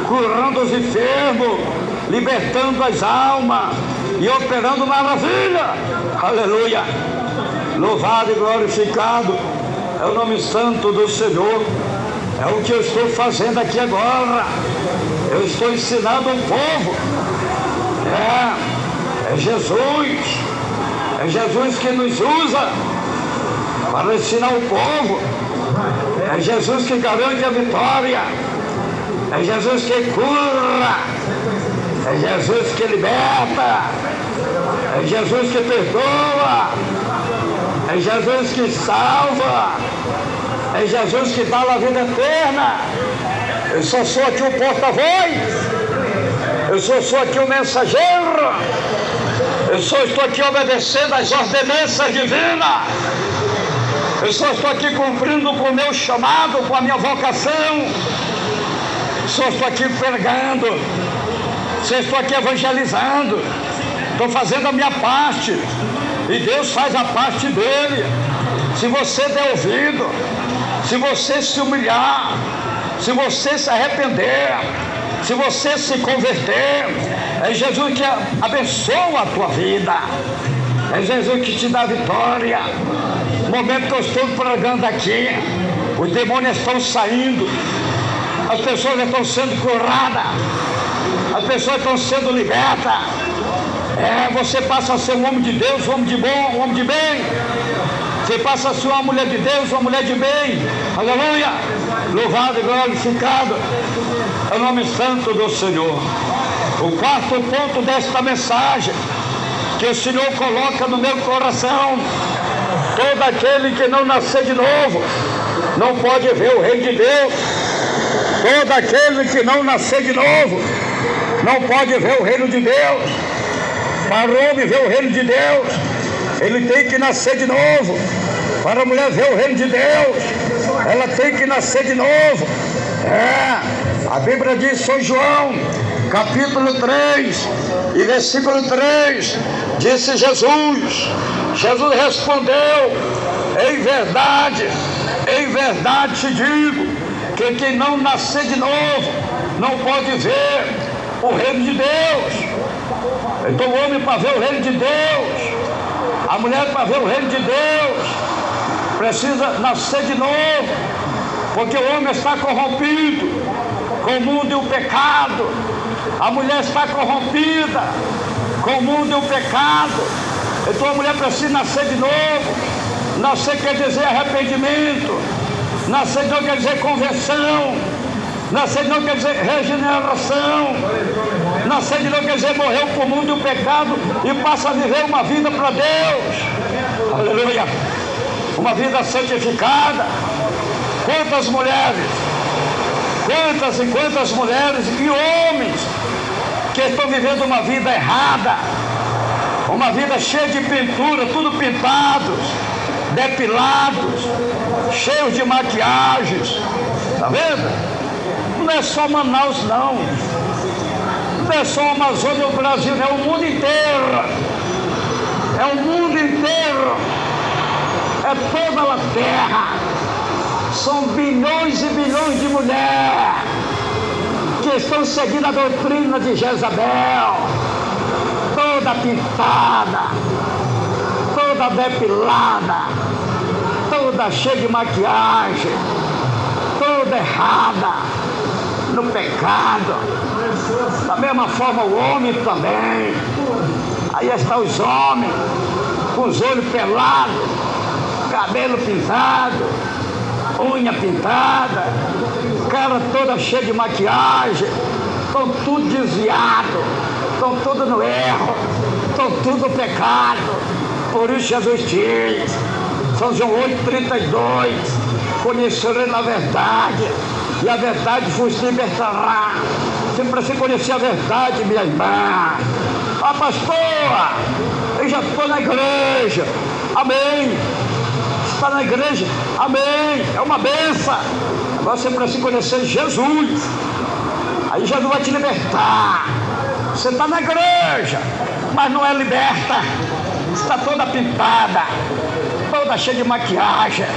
curando os enfermos, libertando as almas e operando maravilha. Aleluia! Louvado e glorificado é o nome santo do Senhor. É o que eu estou fazendo aqui agora. Eu estou ensinando o povo. É Jesus. É Jesus que nos usa para ensinar o povo. É Jesus que garante a vitória. É Jesus que cura. É Jesus que liberta. É Jesus que perdoa. É Jesus que salva. É Jesus que dá a vida eterna. Eu só sou aqui o porta-voz. Eu sou aqui o mensageiro. Eu só estou aqui obedecendo às ordenanças divinas. Eu só estou aqui cumprindo com o meu chamado, com a minha vocação. Só estou aqui pregando. Só estou aqui evangelizando. Estou fazendo a minha parte. E Deus faz a parte dele. Se você der ouvido, se você se humilhar, se você se arrepender, se você se converter, é Jesus que abençoa a tua vida. É Jesus que te dá vitória. No momento que eu estou pregando aqui, os demônios estão saindo, as pessoas estão sendo curadas, as pessoas estão sendo libertas. Você passa a ser um homem de Deus, um homem de bom, um homem de bem. Você passa a ser uma mulher de Deus, uma mulher de bem. Aleluia! Louvado e glorificado é o nome santo do Senhor. O quarto ponto desta mensagem que o Senhor coloca no meu coração: todo aquele que não nascer de novo não pode ver o Rei de Deus. Todo aquele que não nascer de novo não pode ver o reino de Deus. Para o homem ver o reino de Deus, ele tem que nascer de novo. Para a mulher ver o reino de Deus, ela tem que nascer de novo. A Bíblia diz, São João, capítulo 3 e versículo 3, disse Jesus respondeu: em verdade te digo, que quem não nascer de novo não pode ver o reino de Deus. Então o homem, para ver o reino de Deus, a mulher, para ver o reino de Deus, precisa nascer de novo, porque o homem está corrompido com o mundo e o pecado. A mulher está corrompida com o mundo e o pecado. Então a mulher precisa nascer de novo. Nascer quer dizer arrependimento. Nascer não quer dizer conversão. Nascer não quer dizer regeneração. Nascer de novo quer dizer morrer para o mundo e o pecado e passa a viver uma vida para Deus. Aleluia! Uma vida santificada. Quantas mulheres, quantas e quantas mulheres e homens que estão vivendo uma vida errada, uma vida cheia de pintura, tudo pintados, depilados, cheios de maquiagens. Está vendo? Não é só Manaus, não. Não é só a Amazônia, o Brasil, é o mundo inteiro. É o mundo inteiro. É toda a terra. São bilhões e bilhões de mulheres que estão seguindo a doutrina de Jezabel. Toda pintada, toda depilada, toda cheia de maquiagem, toda errada no pecado. Da mesma forma o homem também. Aí estão os homens com os olhos pelados, cabelo pintado, unha pintada, cara toda cheia de maquiagem, estão tudo desviado, estão tudo no erro, estão tudo no pecado. Por isso Jesus diz, São João 8,32, conhecerei na verdade, e a verdade vos libertará. Você precisa conhecer a verdade, minha irmã. Pastor, eu já estou na igreja. Amém. Está na igreja? Amém. É uma benção. Agora você precisa conhecer Jesus. Aí Jesus vai te libertar. Você está na igreja, mas não é liberta. Está toda pintada, toda cheia de maquiagem,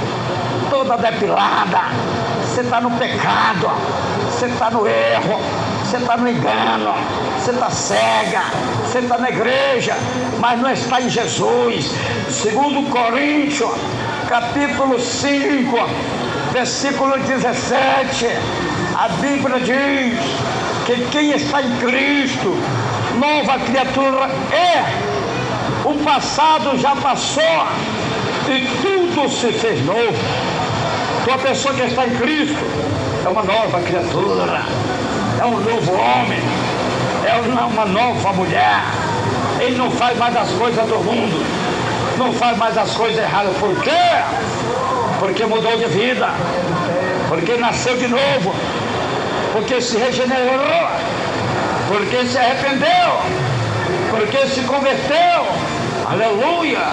toda depilada. Você está no pecado, você está no erro, você está no engano, você está cega, você está na igreja, mas não está em Jesus. 2 Coríntios, capítulo 5, versículo 17, a Bíblia diz: que quem está em Cristo, nova criatura é. O passado já passou e tudo se fez novo. Então a pessoa que está em Cristo é uma nova criatura, é um novo homem, é uma nova mulher. Ele não faz mais as coisas do mundo, não faz mais as coisas erradas. Por quê? Porque mudou de vida, porque nasceu de novo, porque se regenerou, porque se arrependeu, porque se converteu. Aleluia!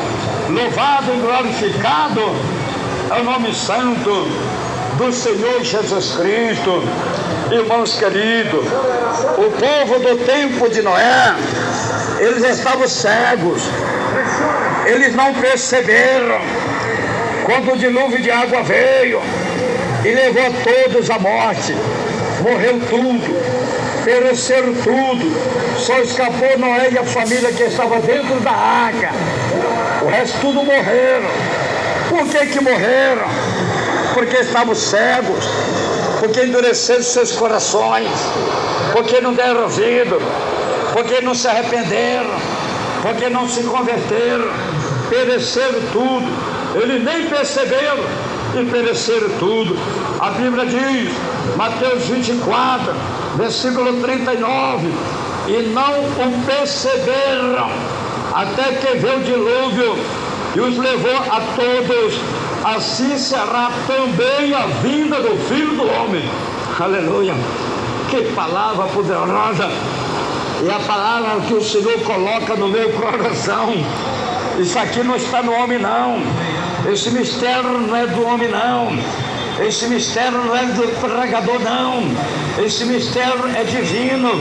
Louvado e glorificado é o nome santo do Senhor Jesus Cristo. Irmãos queridos, o povo do tempo de Noé, eles estavam cegos, eles não perceberam quando o dilúvio de água veio e levou todos à morte. Morreu tudo, pereceram tudo, só escapou Noé e a família que estava dentro da arca. O resto tudo morreram. Por que morreram? Porque estavam cegos, porque endureceram seus corações, porque não deram ouvido, porque não se arrependeram, porque não se converteram, pereceram tudo. Eles nem perceberam e pereceram tudo. A Bíblia diz, Mateus 24, versículo 39, e não o perceberam até que veio o dilúvio e os levou a todos. Assim será também a vinda do Filho do Homem. Aleluia! Que palavra poderosa! E a palavra que o Senhor coloca no meu coração. Isso aqui não está no homem, não. Esse mistério não é do homem, não. Esse mistério não é do pregador, não. Esse mistério é divino.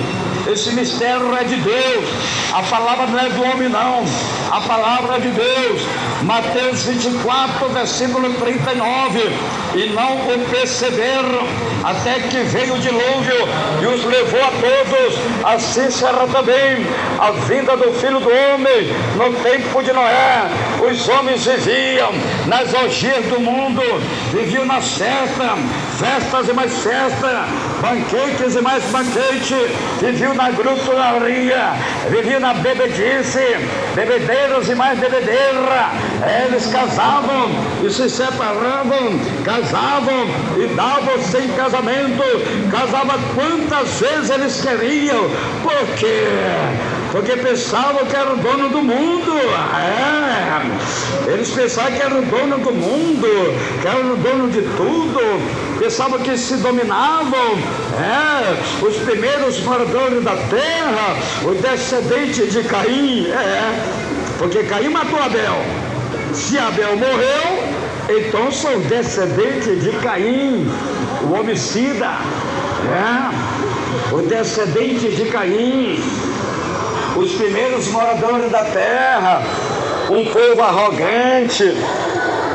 Esse mistério é de Deus. A palavra não é do homem, não. A palavra é de Deus. Mateus 24, versículo 39. E não o perceberam até que veio o dilúvio e os levou a todos. Assim será também a vinda do Filho do Homem. No tempo de Noé, os homens viviam nas orgias do mundo, viviam na festas e mais festas, banquetes e mais banquetes, viviam na grutaria, viviam na bebedice, bebedeiros e mais bebedeira. Eles casavam e se separavam, casavam e davam sem casamento, casavam quantas vezes eles queriam. Por quê? Porque pensavam que era o dono do mundo. Eles pensavam que era o dono do mundo, que era o dono de tudo, pensavam que se dominavam. Os primeiros moradores da terra, o descendente de Caim, porque Caim matou Abel. Se Abel morreu, então são descendentes de Caim, o homicida, o descendente de Caim. Os primeiros moradores da terra, um povo arrogante,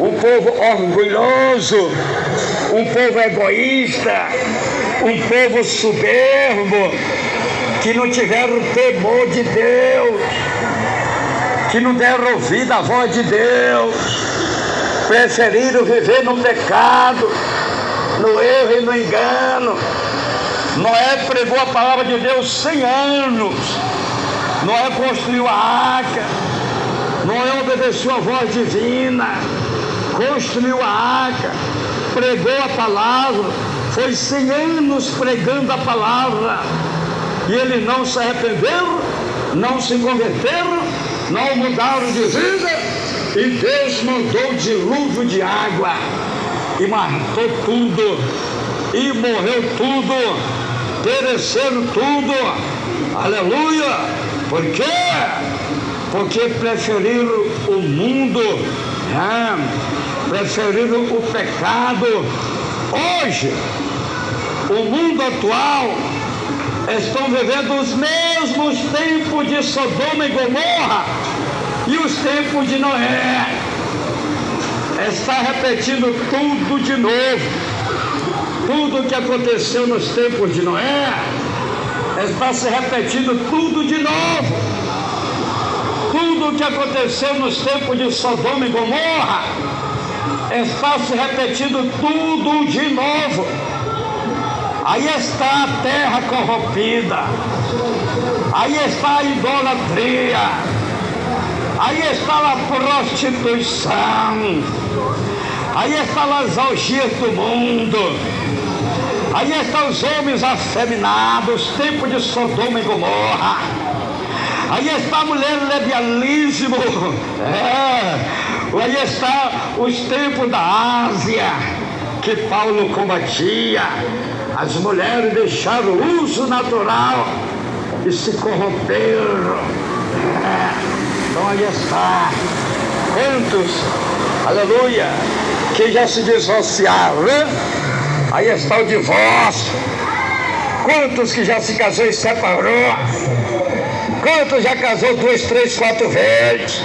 um povo orgulhoso, um povo egoísta, um povo soberbo, que não tiveram temor de Deus, que não deram ouvido à voz de Deus, preferiram viver no pecado, no erro e no engano. Noé pregou a palavra de Deus 100 anos. Noé construiu a arca, Noé obedeceu a voz divina, construiu a arca, pregou a palavra, foi 100 anos pregando a palavra, e eles não se arrependeram, não se converteram, não mudaram de vida, e Deus mandou dilúvio de água, e matou tudo, e morreu tudo, pereceram tudo. Aleluia! Por quê? Porque preferiram o mundo, preferiram o pecado. Hoje, o mundo atual estão vivendo os mesmos tempos de Sodoma e Gomorra e os tempos de Noé. Está repetindo tudo de novo. Tudo o que aconteceu nos tempos de Noé está se repetindo tudo de novo. Tudo o que aconteceu nos tempos de Sodoma e Gomorra está se repetindo tudo de novo. Aí está a terra corrompida, aí está a idolatria, aí está a prostituição, aí estão as orgias do mundo, aí estão os homens afeminados, tempo de Sodoma e Gomorra, aí está a mulher levianismo, aí está os tempos da Ásia, que Paulo combatia. As mulheres deixaram o uso natural e se corromperam. Então aí está. Quantos, aleluia, que já se dissociaram, aí está o divórcio. Quantos que já se casou e separou? Quantos já casou 2, 3, 4 vezes?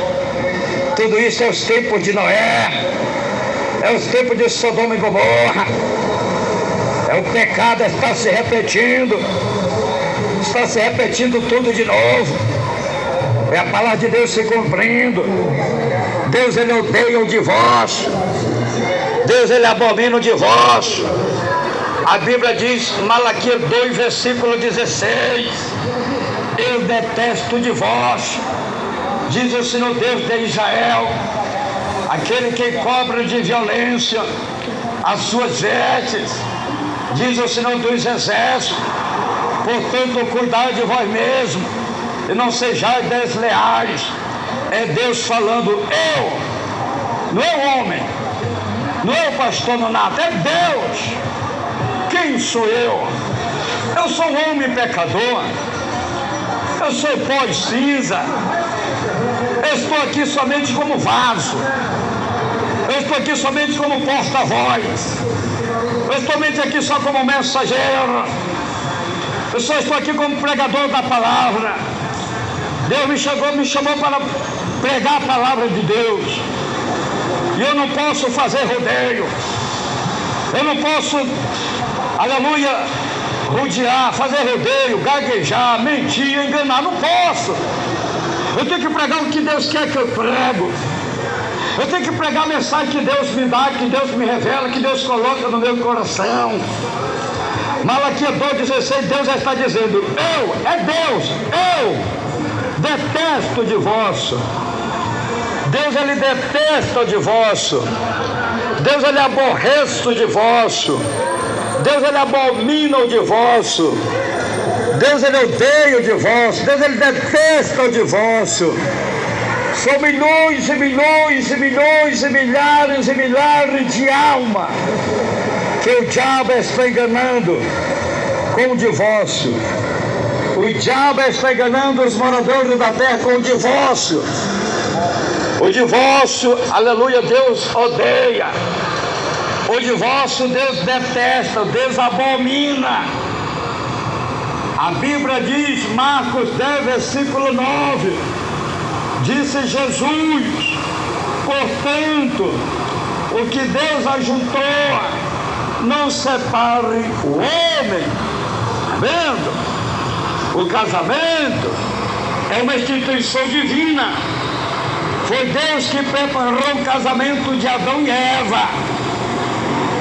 Tudo isso é os tempos de Noé, é os tempos de Sodoma e Gomorra. É o pecado, está se repetindo tudo de novo. É a palavra de Deus se cumprindo. Deus, ele odeia o divórcio. Deus, ele abomina o divórcio. A Bíblia diz, Malaquias 2, versículo 16, eu detesto o divórcio. Diz o Senhor Deus de Israel, aquele que cobra de violência as suas vestes. Diz o Senhor dos Exércitos, portanto, cuidai de vós mesmos e não sejais desleais. É Deus falando, eu, não é o homem, não é o pastor Nonato, é Deus. Quem sou eu? Eu sou um homem pecador, eu sou pó e cinza, eu estou aqui somente como vaso, eu estou aqui somente como porta-voz, eu estou somente aqui só como mensageiro, eu só estou aqui como pregador da palavra. Deus me chamou para pregar a palavra de Deus, e eu não posso fazer rodeio, eu não posso, aleluia, rodear, fazer rodeio, gaguejar, mentir, enganar, não posso. Eu tenho que pregar o que Deus quer que eu prego. Eu tenho que pregar a mensagem que Deus me dá, que Deus me revela, que Deus coloca no meu coração. Malaquias 2,16, Deus já está dizendo, eu detesto o divórcio. Deus, ele detesta o divórcio. Deus, ele aborrece o divórcio. Deus, ele abomina o divórcio. Deus, ele odeia o divórcio. Deus, ele detesta o divórcio. São milhões e milhões e milhões e milhares de almas que o diabo está enganando com o divórcio. O diabo está enganando os moradores da terra com o divórcio. O divórcio, aleluia, Deus odeia. O divórcio Deus detesta, Deus abomina. A Bíblia diz, Marcos 10, versículo 9, disse Jesus, portanto, o que Deus ajuntou, não separe o homem. Está vendo? O casamento é uma instituição divina. Foi Deus que preparou o casamento de Adão e Eva.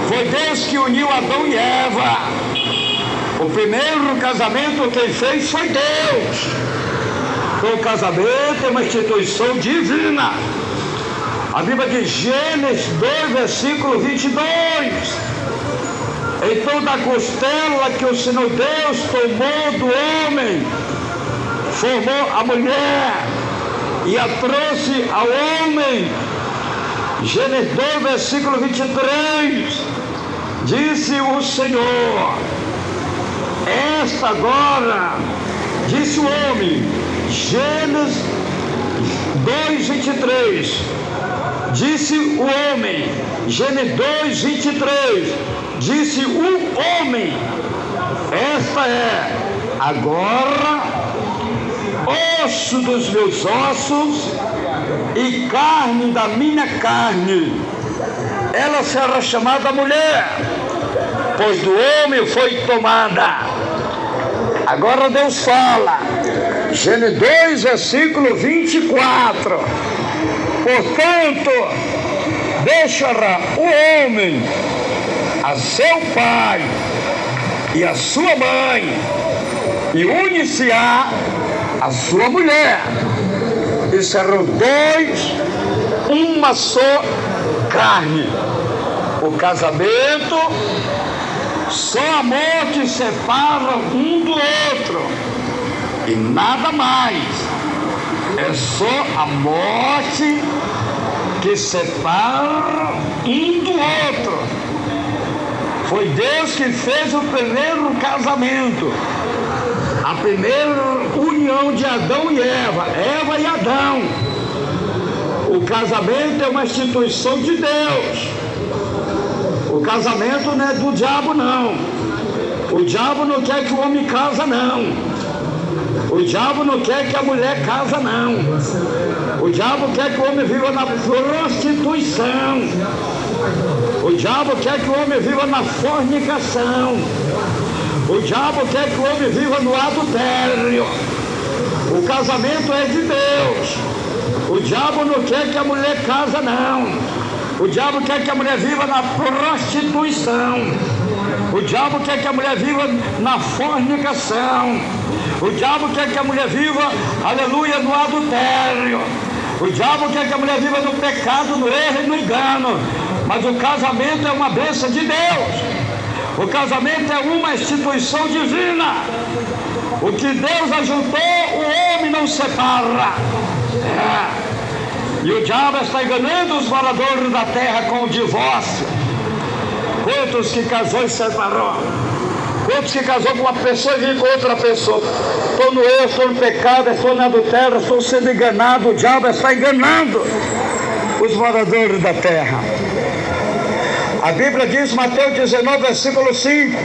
Foi Deus que uniu Adão e Eva. O primeiro casamento quem fez foi Deus. Então, o casamento é uma instituição divina. A Bíblia diz, Gênesis 2, versículo 22. Então, da costela que o Senhor Deus tomou do homem, formou a mulher e a trouxe ao homem. Gênesis 2, versículo 23. Disse o Senhor, esta agora, disse o homem, Gênesis 2, 23. Disse o homem, Gênesis 2, 23. Disse o homem, esta é agora osso dos meus ossos e carne da minha carne. Ela será chamada mulher, pois do homem foi tomada. Agora Deus fala, Gênesis 2, versículo 24. Portanto, deixará o homem a seu pai e a sua mãe, e une-se-á a sua mulher, e serão dois, uma só carne. O casamento, só a morte separa um do outro, e nada mais. É só a morte que separa um do outro. Foi Deus que fez o primeiro casamento, a primeira união de Adão e Eva e Adão. O casamento é uma instituição de Deus. O casamento não é do diabo, não. O diabo não quer que o homem casa, não. O diabo não quer que a mulher casa, não. O diabo quer que o homem viva na prostituição. O diabo quer que o homem viva na fornicação. O diabo quer que o homem viva no adultério. O casamento é de Deus. O diabo não quer que a mulher casa, não. O diabo quer que a mulher viva na prostituição. O diabo quer que a mulher viva na fornicação. O diabo quer que a mulher viva, aleluia, no adultério. O diabo quer que a mulher viva no pecado, no erro e no engano. Mas o casamento é uma bênção de Deus. O casamento é uma instituição divina. O que Deus ajuntou, o homem não separa. E o diabo está enganando os moradores da terra com o divórcio. Quantos que casou e separou? Quantos que casou com uma pessoa e vive com outra pessoa? Estou no erro, estou no pecado, estou no adultério, estou sendo enganado. O diabo está enganando os moradores da terra. A Bíblia diz, Mateus 19, versículo 5,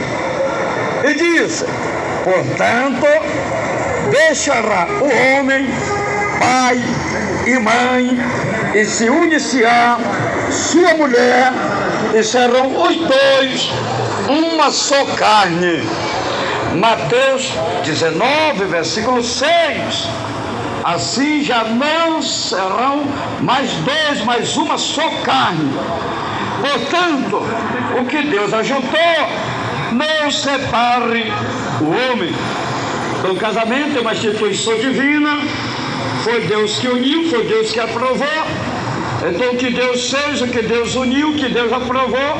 e diz: portanto, deixará o homem pai e mãe, e se une-se-á sua mulher, e serão os dois uma só carne. Mateus 19, versículo 6. Assim já não serão mais dois, mas uma só carne. Portanto, o que Deus ajuntou, não separe o homem. Então, o casamento é uma instituição divina. Foi Deus que uniu, foi Deus que aprovou. Então, o que Deus fez, o que Deus uniu, o que Deus aprovou,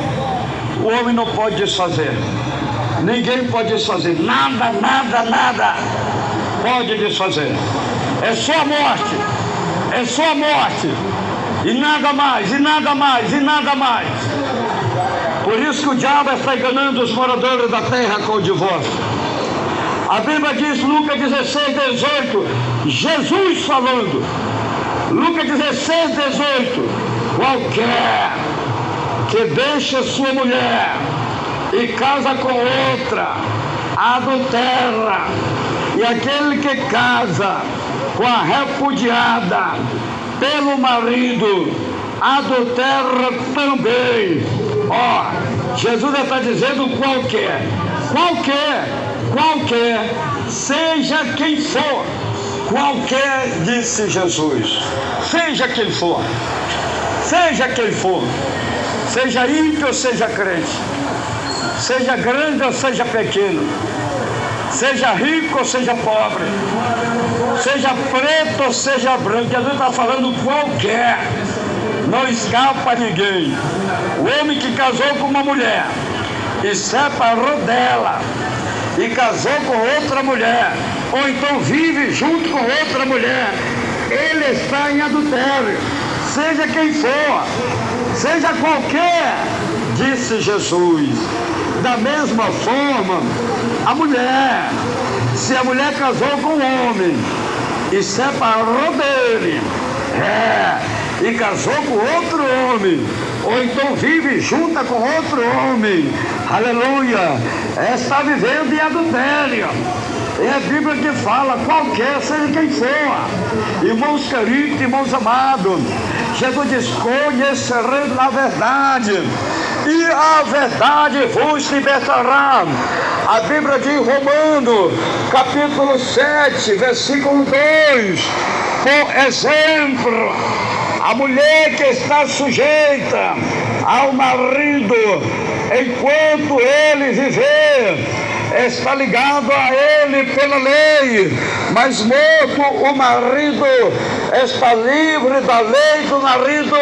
o homem não pode desfazer. Ninguém pode desfazer. Nada, nada, nada pode desfazer. É só a morte. É só a morte. E nada mais, e nada mais, e nada mais. Por isso que o diabo está enganando os moradores da terra com o divórcio. A Bíblia diz, Lucas 16, 18, Jesus falando. Lucas 16, 18. Qualquer que deixa sua mulher e casa com outra, adultera. E aquele que casa com a repudiada pelo marido, adultera também. Ó, Jesus está dizendo qualquer, seja quem for. Qualquer, disse Jesus, seja quem for, seja ímpio ou seja crente, seja grande ou seja pequeno, seja rico ou seja pobre, seja preto ou seja branco. Jesus está falando qualquer, não escapa ninguém. O homem que casou com uma mulher e separou dela e casou com outra mulher, ou então vive junto com outra mulher, ele está em adultério, seja quem for, seja qualquer, disse Jesus. Da mesma forma, a mulher, se a mulher casou com um homem e separou dele, e casou com outro homem, ou então vive junta com outro homem, aleluia, está vivendo em adultério. É a Bíblia que fala, qualquer, seja quem for. Irmãos queridos, irmãos amados, Jesus diz, conhecereis a verdade, e a verdade vos libertará. A Bíblia diz em Romanos, capítulo 7, versículo 2, por exemplo, a mulher que está sujeita ao marido enquanto ele viver, está ligado a ele pela lei, mas morto o marido está livre da lei do marido.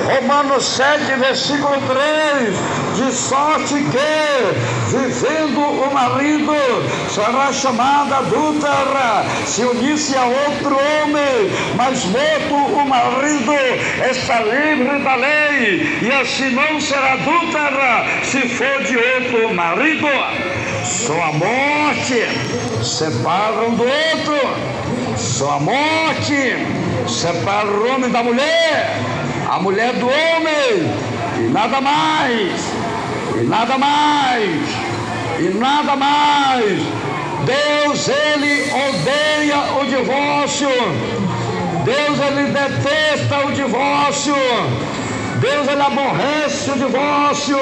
Romanos 7, versículo 3, de sorte que, vivendo o marido, será chamada adúltera, se unisse a outro homem, mas morto o marido está livre da lei, e assim não será adúltera, se for de outro marido. Só a morte separa um do outro, só a morte separa o homem da mulher, a mulher do homem, e nada mais, e nada mais, e nada mais. Deus, ele odeia o divórcio, Deus, ele detesta o divórcio, Deus, ele aborrece o divórcio,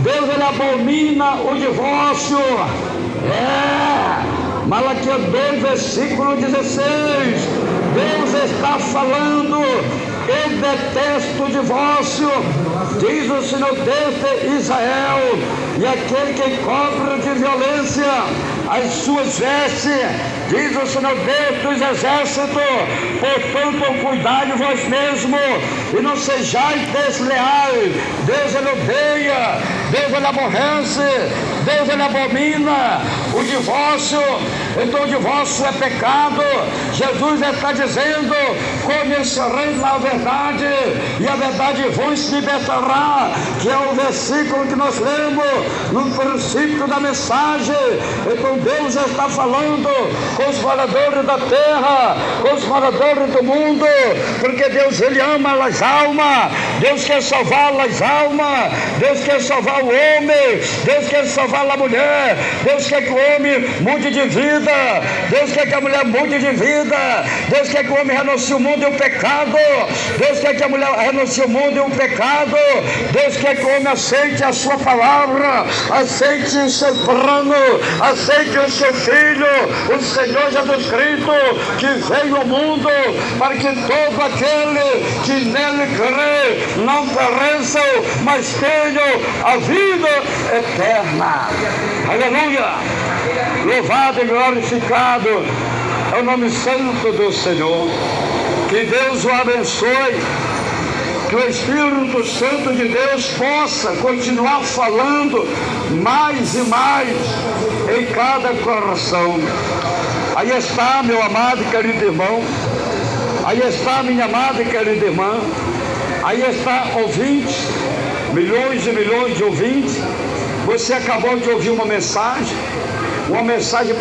Deus, ele abomina o divórcio. Malaquias 2, versículo 16, Deus está falando: eu detesto o divórcio, diz o Senhor Deus de Israel, e aquele que cobre de violência as suas vestes, diz o Senhor Deus dos exércitos, portanto cuidai de vós mesmos e não sejais desleais. Deus, ele odeia, Deus, ele aborrece, Deus, ele abomina o divórcio. Então o divórcio é pecado. Jesus está dizendo: conhecereis na verdade, e a verdade vos libertará, que é o versículo que nós lemos no princípio da mensagem. Então Deus está falando com os moradores da terra, com os moradores do mundo, porque Deus, ele ama as almas, Deus quer salvar as almas, Deus quer salvar o homem, Deus quer salvar a mulher, Deus quer que o homem mude de vida, Deus quer que a mulher mude de vida, Deus quer que o homem renuncie o mundo e o pecado, Deus quer que a mulher renuncie o mundo e o pecado, Deus quer que o homem aceite a sua palavra, aceite o seu plano, aceite o seu Filho, o Senhor Jesus Cristo, que veio ao mundo para que todo aquele que nele crê não pereçam, mas tenham a vida eterna. Aleluia! Louvado e glorificado é o nome santo do Senhor. Que Deus o abençoe, que o Espírito Santo de Deus possa continuar falando mais e mais em cada coração. Aí está, meu amado e querido irmão, aí está, minha amada e querida irmã, aí está, ouvintes, milhões e milhões de ouvintes. Você acabou de ouvir uma mensagem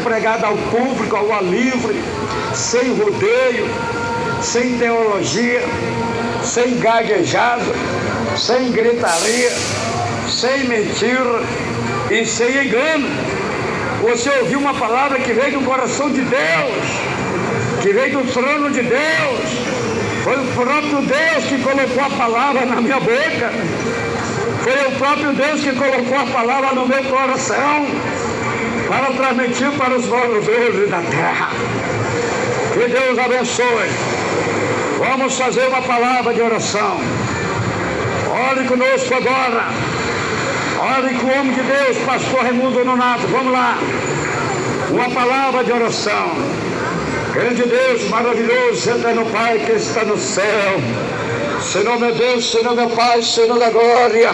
pregada ao público, ao ar livre, sem rodeio, sem teologia, sem gaguejada, sem gritaria, sem mentira e sem engano. Você ouviu uma palavra que veio do coração de Deus, que veio do trono de Deus. Foi o próprio Deus que colocou a palavra na minha boca, foi o próprio Deus que colocou a palavra no meu coração para transmitir para os moradores da terra. Que Deus abençoe. Vamos fazer uma palavra de oração. Ore conosco agora. Ore com o homem de Deus, pastor Raimundo Nonato. Vamos lá. Uma palavra de oração. Grande Deus, maravilhoso, eterno Pai que está no céu. Senhor meu Deus, Senhor meu Pai, Senhor da glória.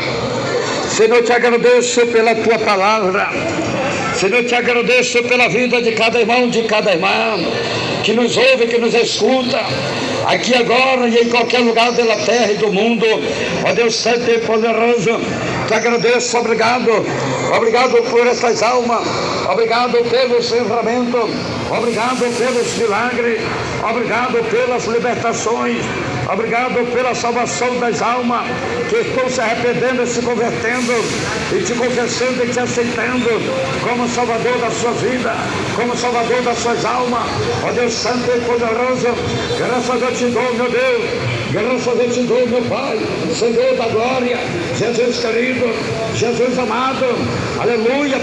Senhor, te agradeço pela tua palavra. Senhor, te agradeço pela vida de cada irmão, de cada irmã que nos ouve, que nos escuta, aqui agora e em qualquer lugar da terra e do mundo. Ó Deus Santo e poderoso, te agradeço, obrigado por essas almas, obrigado pelos livramentos, obrigado pelos milagres, obrigado pelas libertações, obrigado pela salvação das almas que estão se arrependendo e se convertendo e te confessando e te aceitando como Salvador da sua vida, como Salvador das suas almas. Ó Deus Santo e poderoso, graças eu te dou, meu Deus, graças eu te dou, meu Pai, Senhor da glória, Jesus querido, Jesus amado, aleluia.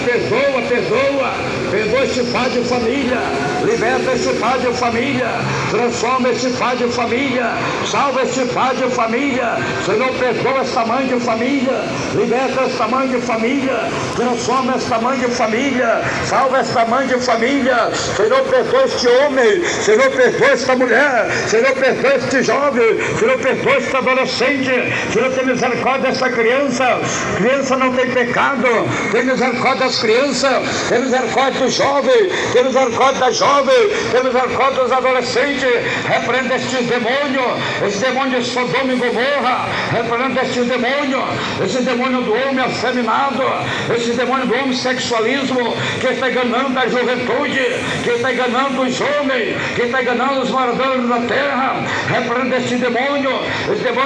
Perdoa este pai de família, liberta este pai de família, transforma este pai de família, salva este pai de família, Senhor, perdoa esta mãe de família, liberta esta mãe de família, transforma esta mãe de família, salva esta mãe de família, Senhor, perdoa este homem, Senhor, perdoa esta mulher, Senhor, perdoa este jovem, Senhor, perdoa este adolescente, Senhor, tem misericórdia desta criança, criança não tem pecado, tem misericórdia das crianças, tem misericórdia do jovem, tem misericórdia da jovem, tem misericórdia dos adolescentes, repreende este demônio, esse demônio de Sodoma e Gomorra, repreende este demônio, esse demônio do homem afeminado, esse demônio do homossexualismo, que está enganando a juventude, que está enganando os homens, que está enganando os moradores da terra, repreende este demônio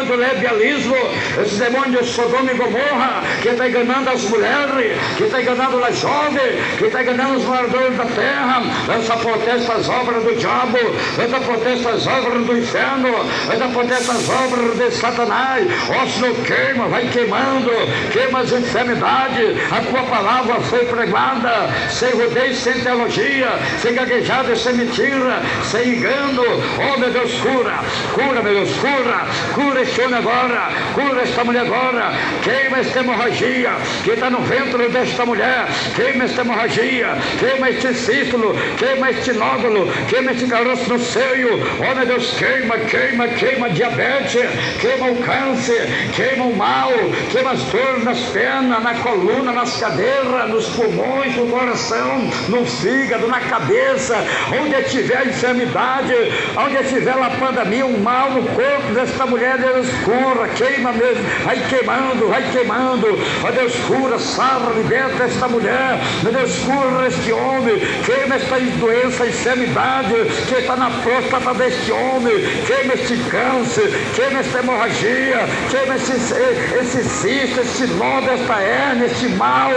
do lesbianismo, esse demônio de Sodoma e Gomorra, que está enganando as mulheres, que está enganando as jovens, que está enganando os moradores da terra. Essa protesta as obras do diabo, essa protesta as obras do inferno, essa protesta as obras de Satanás. Ó Senhor, queima, vai queimando, queima as enfermidades. A tua palavra foi pregada, sem rodeio, sem teologia, sem gaguejada, sem mentira, sem engano. Oh meu Deus, cura meu Deus, cura este homem agora, cura esta mulher agora, queima esta hemorragia que está no ventre desta mulher, queima esta hemorragia, queima este cístulo, queima este nódulo, queima este caroço no seio. Oh meu Deus, queima diabetes, queima o câncer, queima o mal, queima as dores nas pernas, na coluna, nas cadeiras, nos pulmões, no coração, no fígado, na cabeça, onde tiver enfermidade, onde tiver a pandemia, um mal no corpo desta mulher. Deus, cura, queima mesmo, vai queimando, ó Deus, cura, sara, liberta esta mulher, meu Deus, cura este homem, queima esta doença, enfermidade que está na próstata deste homem, queima este câncer, queima esta hemorragia, queima esse cisto, esse nó desta hérnia, este mal.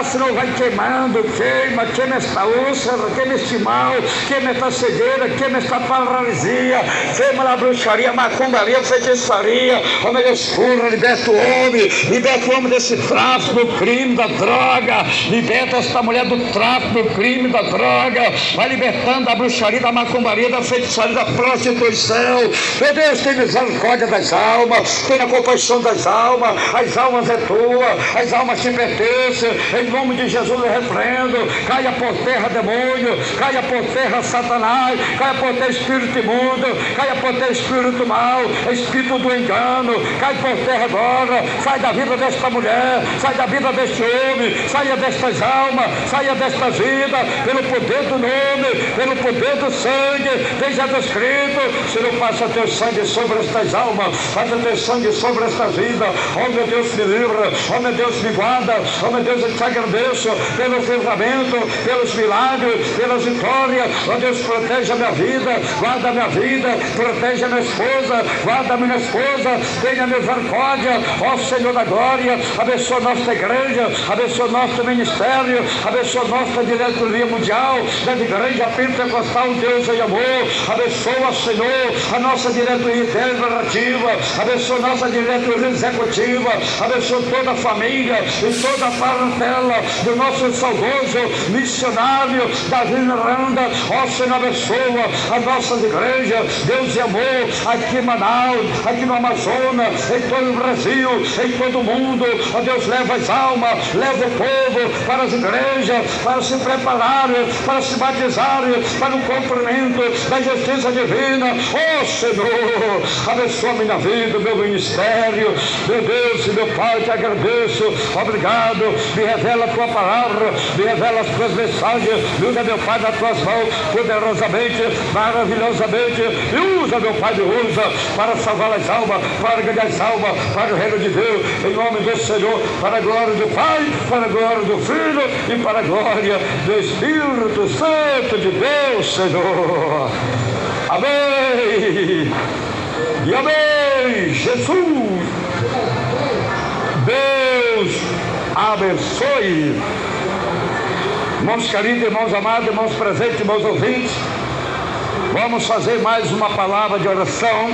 Senhor, vai queimando, queima esta úlcera, queima este mal, queima esta cegueira, queima esta paralisia, queima a bruxaria, macumbaria, feitiçaria. Oh meu Deus, cura, liberta o homem desse tráfico, do crime, da droga, liberta esta mulher do tráfico, do crime, da droga, vai libertando da bruxaria, da macumbaria, da feitiçaria, da prostituição. Meu Deus, tem misericórdia das almas, tem a compaixão das almas, as almas é tua, as almas te pertencem. Em nome de Jesus eu repreendo, caia por terra demônio, caia por terra Satanás, caia por terra espírito imundo, caia por terra espírito mau, espírito do engano, cai por terra agora, sai da vida desta mulher, sai da vida deste homem, saia destas almas, saia desta vida, pelo poder do nome, pelo poder do sangue de Jesus Cristo. Senhor, passa teu sangue sobre estas almas, passa teu sangue sobre esta vida. Oh meu Deus, me livra, oh meu Deus, me guarda, oh meu Deus, eu te agradeço pelo livramento, pelos milagres, pelas vitórias. Oh Deus, protege a minha vida, guarda a minminha vida, protege a minha esposa, guarda a minha esposa, tenha misericórdia. Ó Senhor da glória, abençoa nossa igreja, abençoa nosso ministério, abençoa nossa diretoria mundial da igreja pentecostal Deus em amor. Abençoa, Senhor, a nossa diretoria deliberativa, abençoa nossa diretoria executiva, abençoa toda a família e toda a parentela do nosso saudoso missionário Davi Miranda. Ó Senhor, abençoa as nossas igrejas, Deus e amor, aqui em Manaus, aqui no Amazonas, em todo o Brasil, em todo o mundo. Ó Deus, leva as almas, leva o povo para as igrejas, para se prepararem, para se batizarem, para o cumprimento da justiça divina. Ó Senhor, abençoa a minha vida, meu ministério, meu Deus e meu Pai, te agradeço, obrigado. Me revela a tua palavra, me revela as tuas mensagens, me usa, meu Pai, nas tuas mãos, poderosamente, maravilhosamente, e usa, meu Pai, me usa para salvar as almas, para ganhar as almas, para o reino de Deus, em nome do Senhor, para a glória do Pai, para a glória do Filho e para a glória do Espírito Santo de Deus, Senhor. Amém e amém. Jesus, Deus abençoe. Irmãos queridos, irmãos amados, irmãos presentes, irmãos ouvintes, vamos fazer mais uma palavra de oração.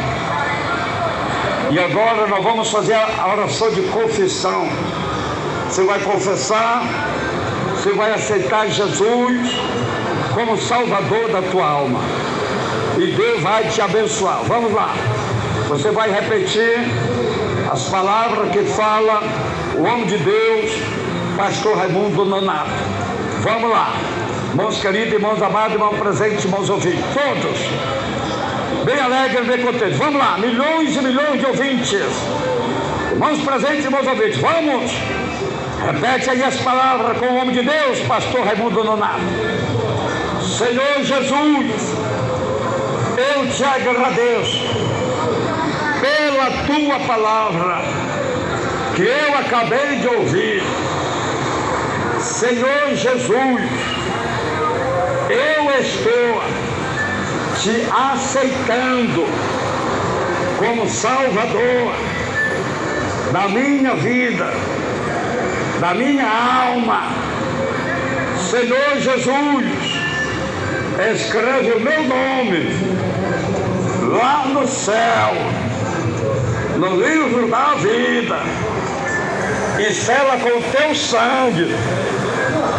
E agora nós vamos fazer a oração de confissão. Você vai confessar, você vai aceitar Jesus como Salvador da tua alma, e Deus vai te abençoar. Vamos lá. Você vai repetir as palavras que fala o homem de Deus, pastor Raimundo Nonato. Vamos lá. Irmãos queridos, irmãos amados, irmãos presentes, irmãos ouvintes, todos bem alegres, bem contentes. Vamos lá, milhões e milhões de ouvintes, irmãos presentes, irmãos ouvintes, vamos. Repete aí as palavras com o homem de Deus, pastor Raimundo Nonato. Senhor Jesus, eu te agradeço pela tua palavra que eu acabei de ouvir. Senhor Jesus, eu estou te aceitando como Salvador da minha vida, da minha alma. Senhor Jesus, escreve o meu nome lá no céu, no livro da vida, e sela com o teu sangue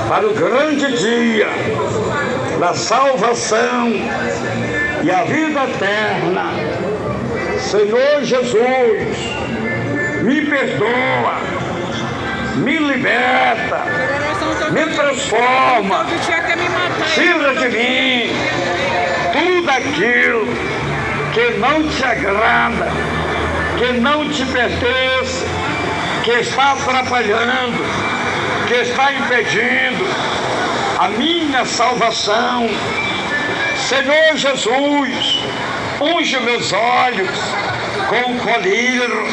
para o grande dia da salvação e a vida eterna. Senhor Jesus, me perdoa, me liberta, me transforma, tira de mim tudo aquilo que não te agrada, que não te pertence, que está atrapalhando, que está impedindo a minha salvação. Senhor Jesus, unge meus olhos com o colírio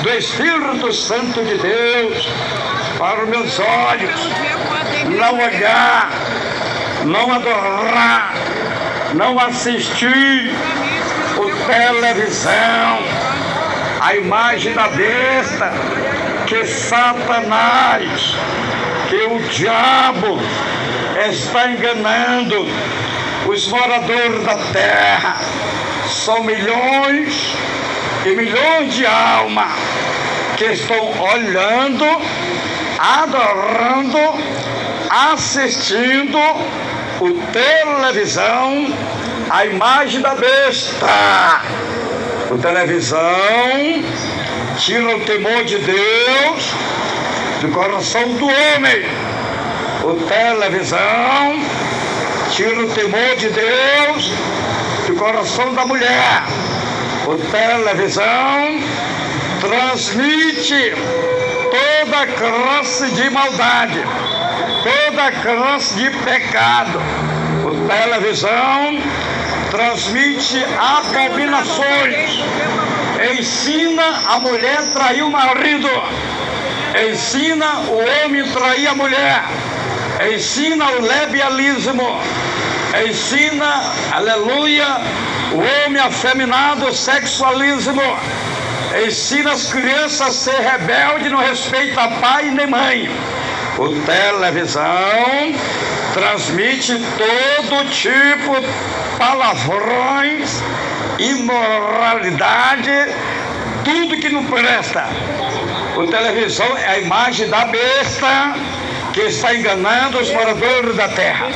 do Espírito Santo de Deus, para os meus olhos não olhar, não adorar, não assistir o televisão, a imagem da besta, que Satanás, que o diabo está enganando os moradores da terra. São milhões e milhões de almas que estão olhando, adorando, assistindo o televisão, a imagem da besta. O televisão tira o temor de Deus do coração do homem. O televisão tira o temor de Deus do coração da mulher. O televisão transmite toda classe de maldade, toda classe de pecado. O televisão transmite abominações, ensina a mulher a trair o marido, ensina o homem a trair a mulher, ensina o lesbianismo, ensina, aleluia, o homem afeminado, o sexualismo, ensina as crianças a ser rebeldes, não respeita pai nem mãe. O televisão transmite todo tipo de palavrões, imoralidade, tudo que não presta. O televisão é a imagem da besta que está enganando os moradores da terra.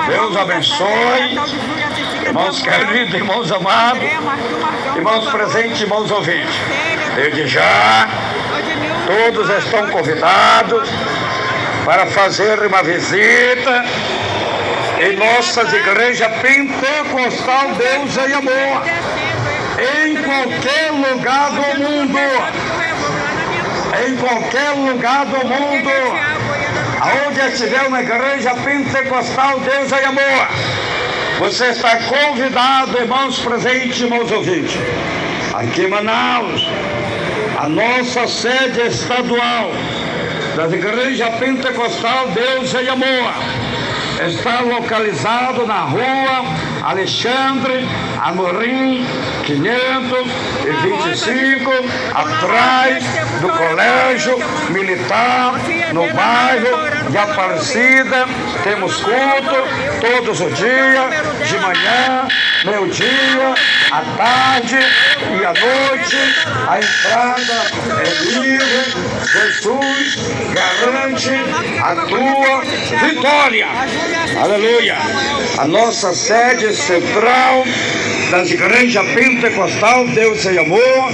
Deus abençoe, irmãos queridos, irmãos amados, irmãos presentes, irmãos ouvintes. Desde já, todos estão convidados para fazer uma visita em nossas igrejas pentecostal Deus em Amor, em qualquer lugar do mundo. Em qualquer lugar do mundo, aonde estiver uma igreja pentecostal Deus em Amor, você está convidado, irmãos presentes, irmãos ouvintes. Aqui em Manaus, a nossa sede estadual das igrejas pentecostal Deus em Amor está localizado na rua Alexandre Amorim 525, atrás do Colégio Militar, no bairro de Aparecida. Temos culto todos os dias, de manhã, meio-dia, à tarde e à noite. A entrada é livre. Jesus garante a tua vitória. Aleluia. A nossa sede central das igrejas pentecostal Deus e Amor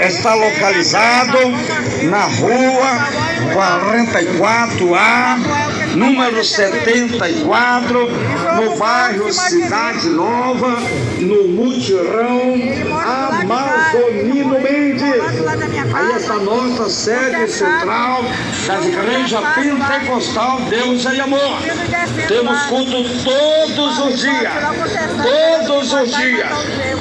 está localizado na rua 44A, número 74, no bairro Cidade Nova, no Mutirão Amazonino Mendes. Aí está a nossa sede central das igrejas pentecostal Deus e Amor. Temos culto todos os dias,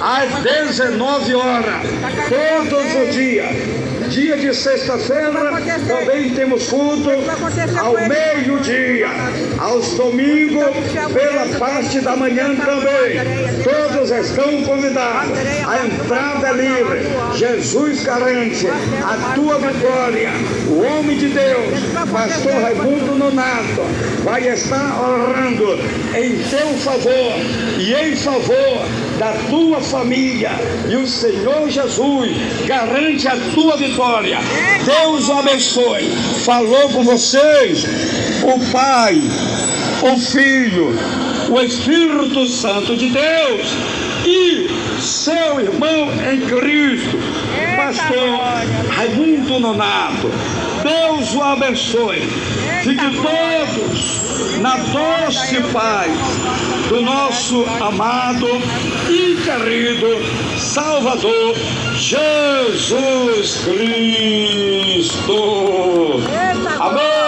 às 19 horas, todos os dias. Dia de sexta-feira também temos culto ao meio-dia, aos domingos pela parte da manhã também. Todos estão convidados. A entrada é livre. Jesus garante a tua vitória. O homem de Deus, pastor Raimundo Nonato, vai estar orando em teu favor e em favor da tua família, e o Senhor Jesus garante a tua vitória. Deus o abençoe. Falou com vocês o Pai, o Filho, o Espírito Santo de Deus e seu irmão em Cristo, pastor Raimundo Nonato. Deus o abençoe. Fiquem todos na doce paz do nosso amado e querido Salvador Jesus Cristo. Amém.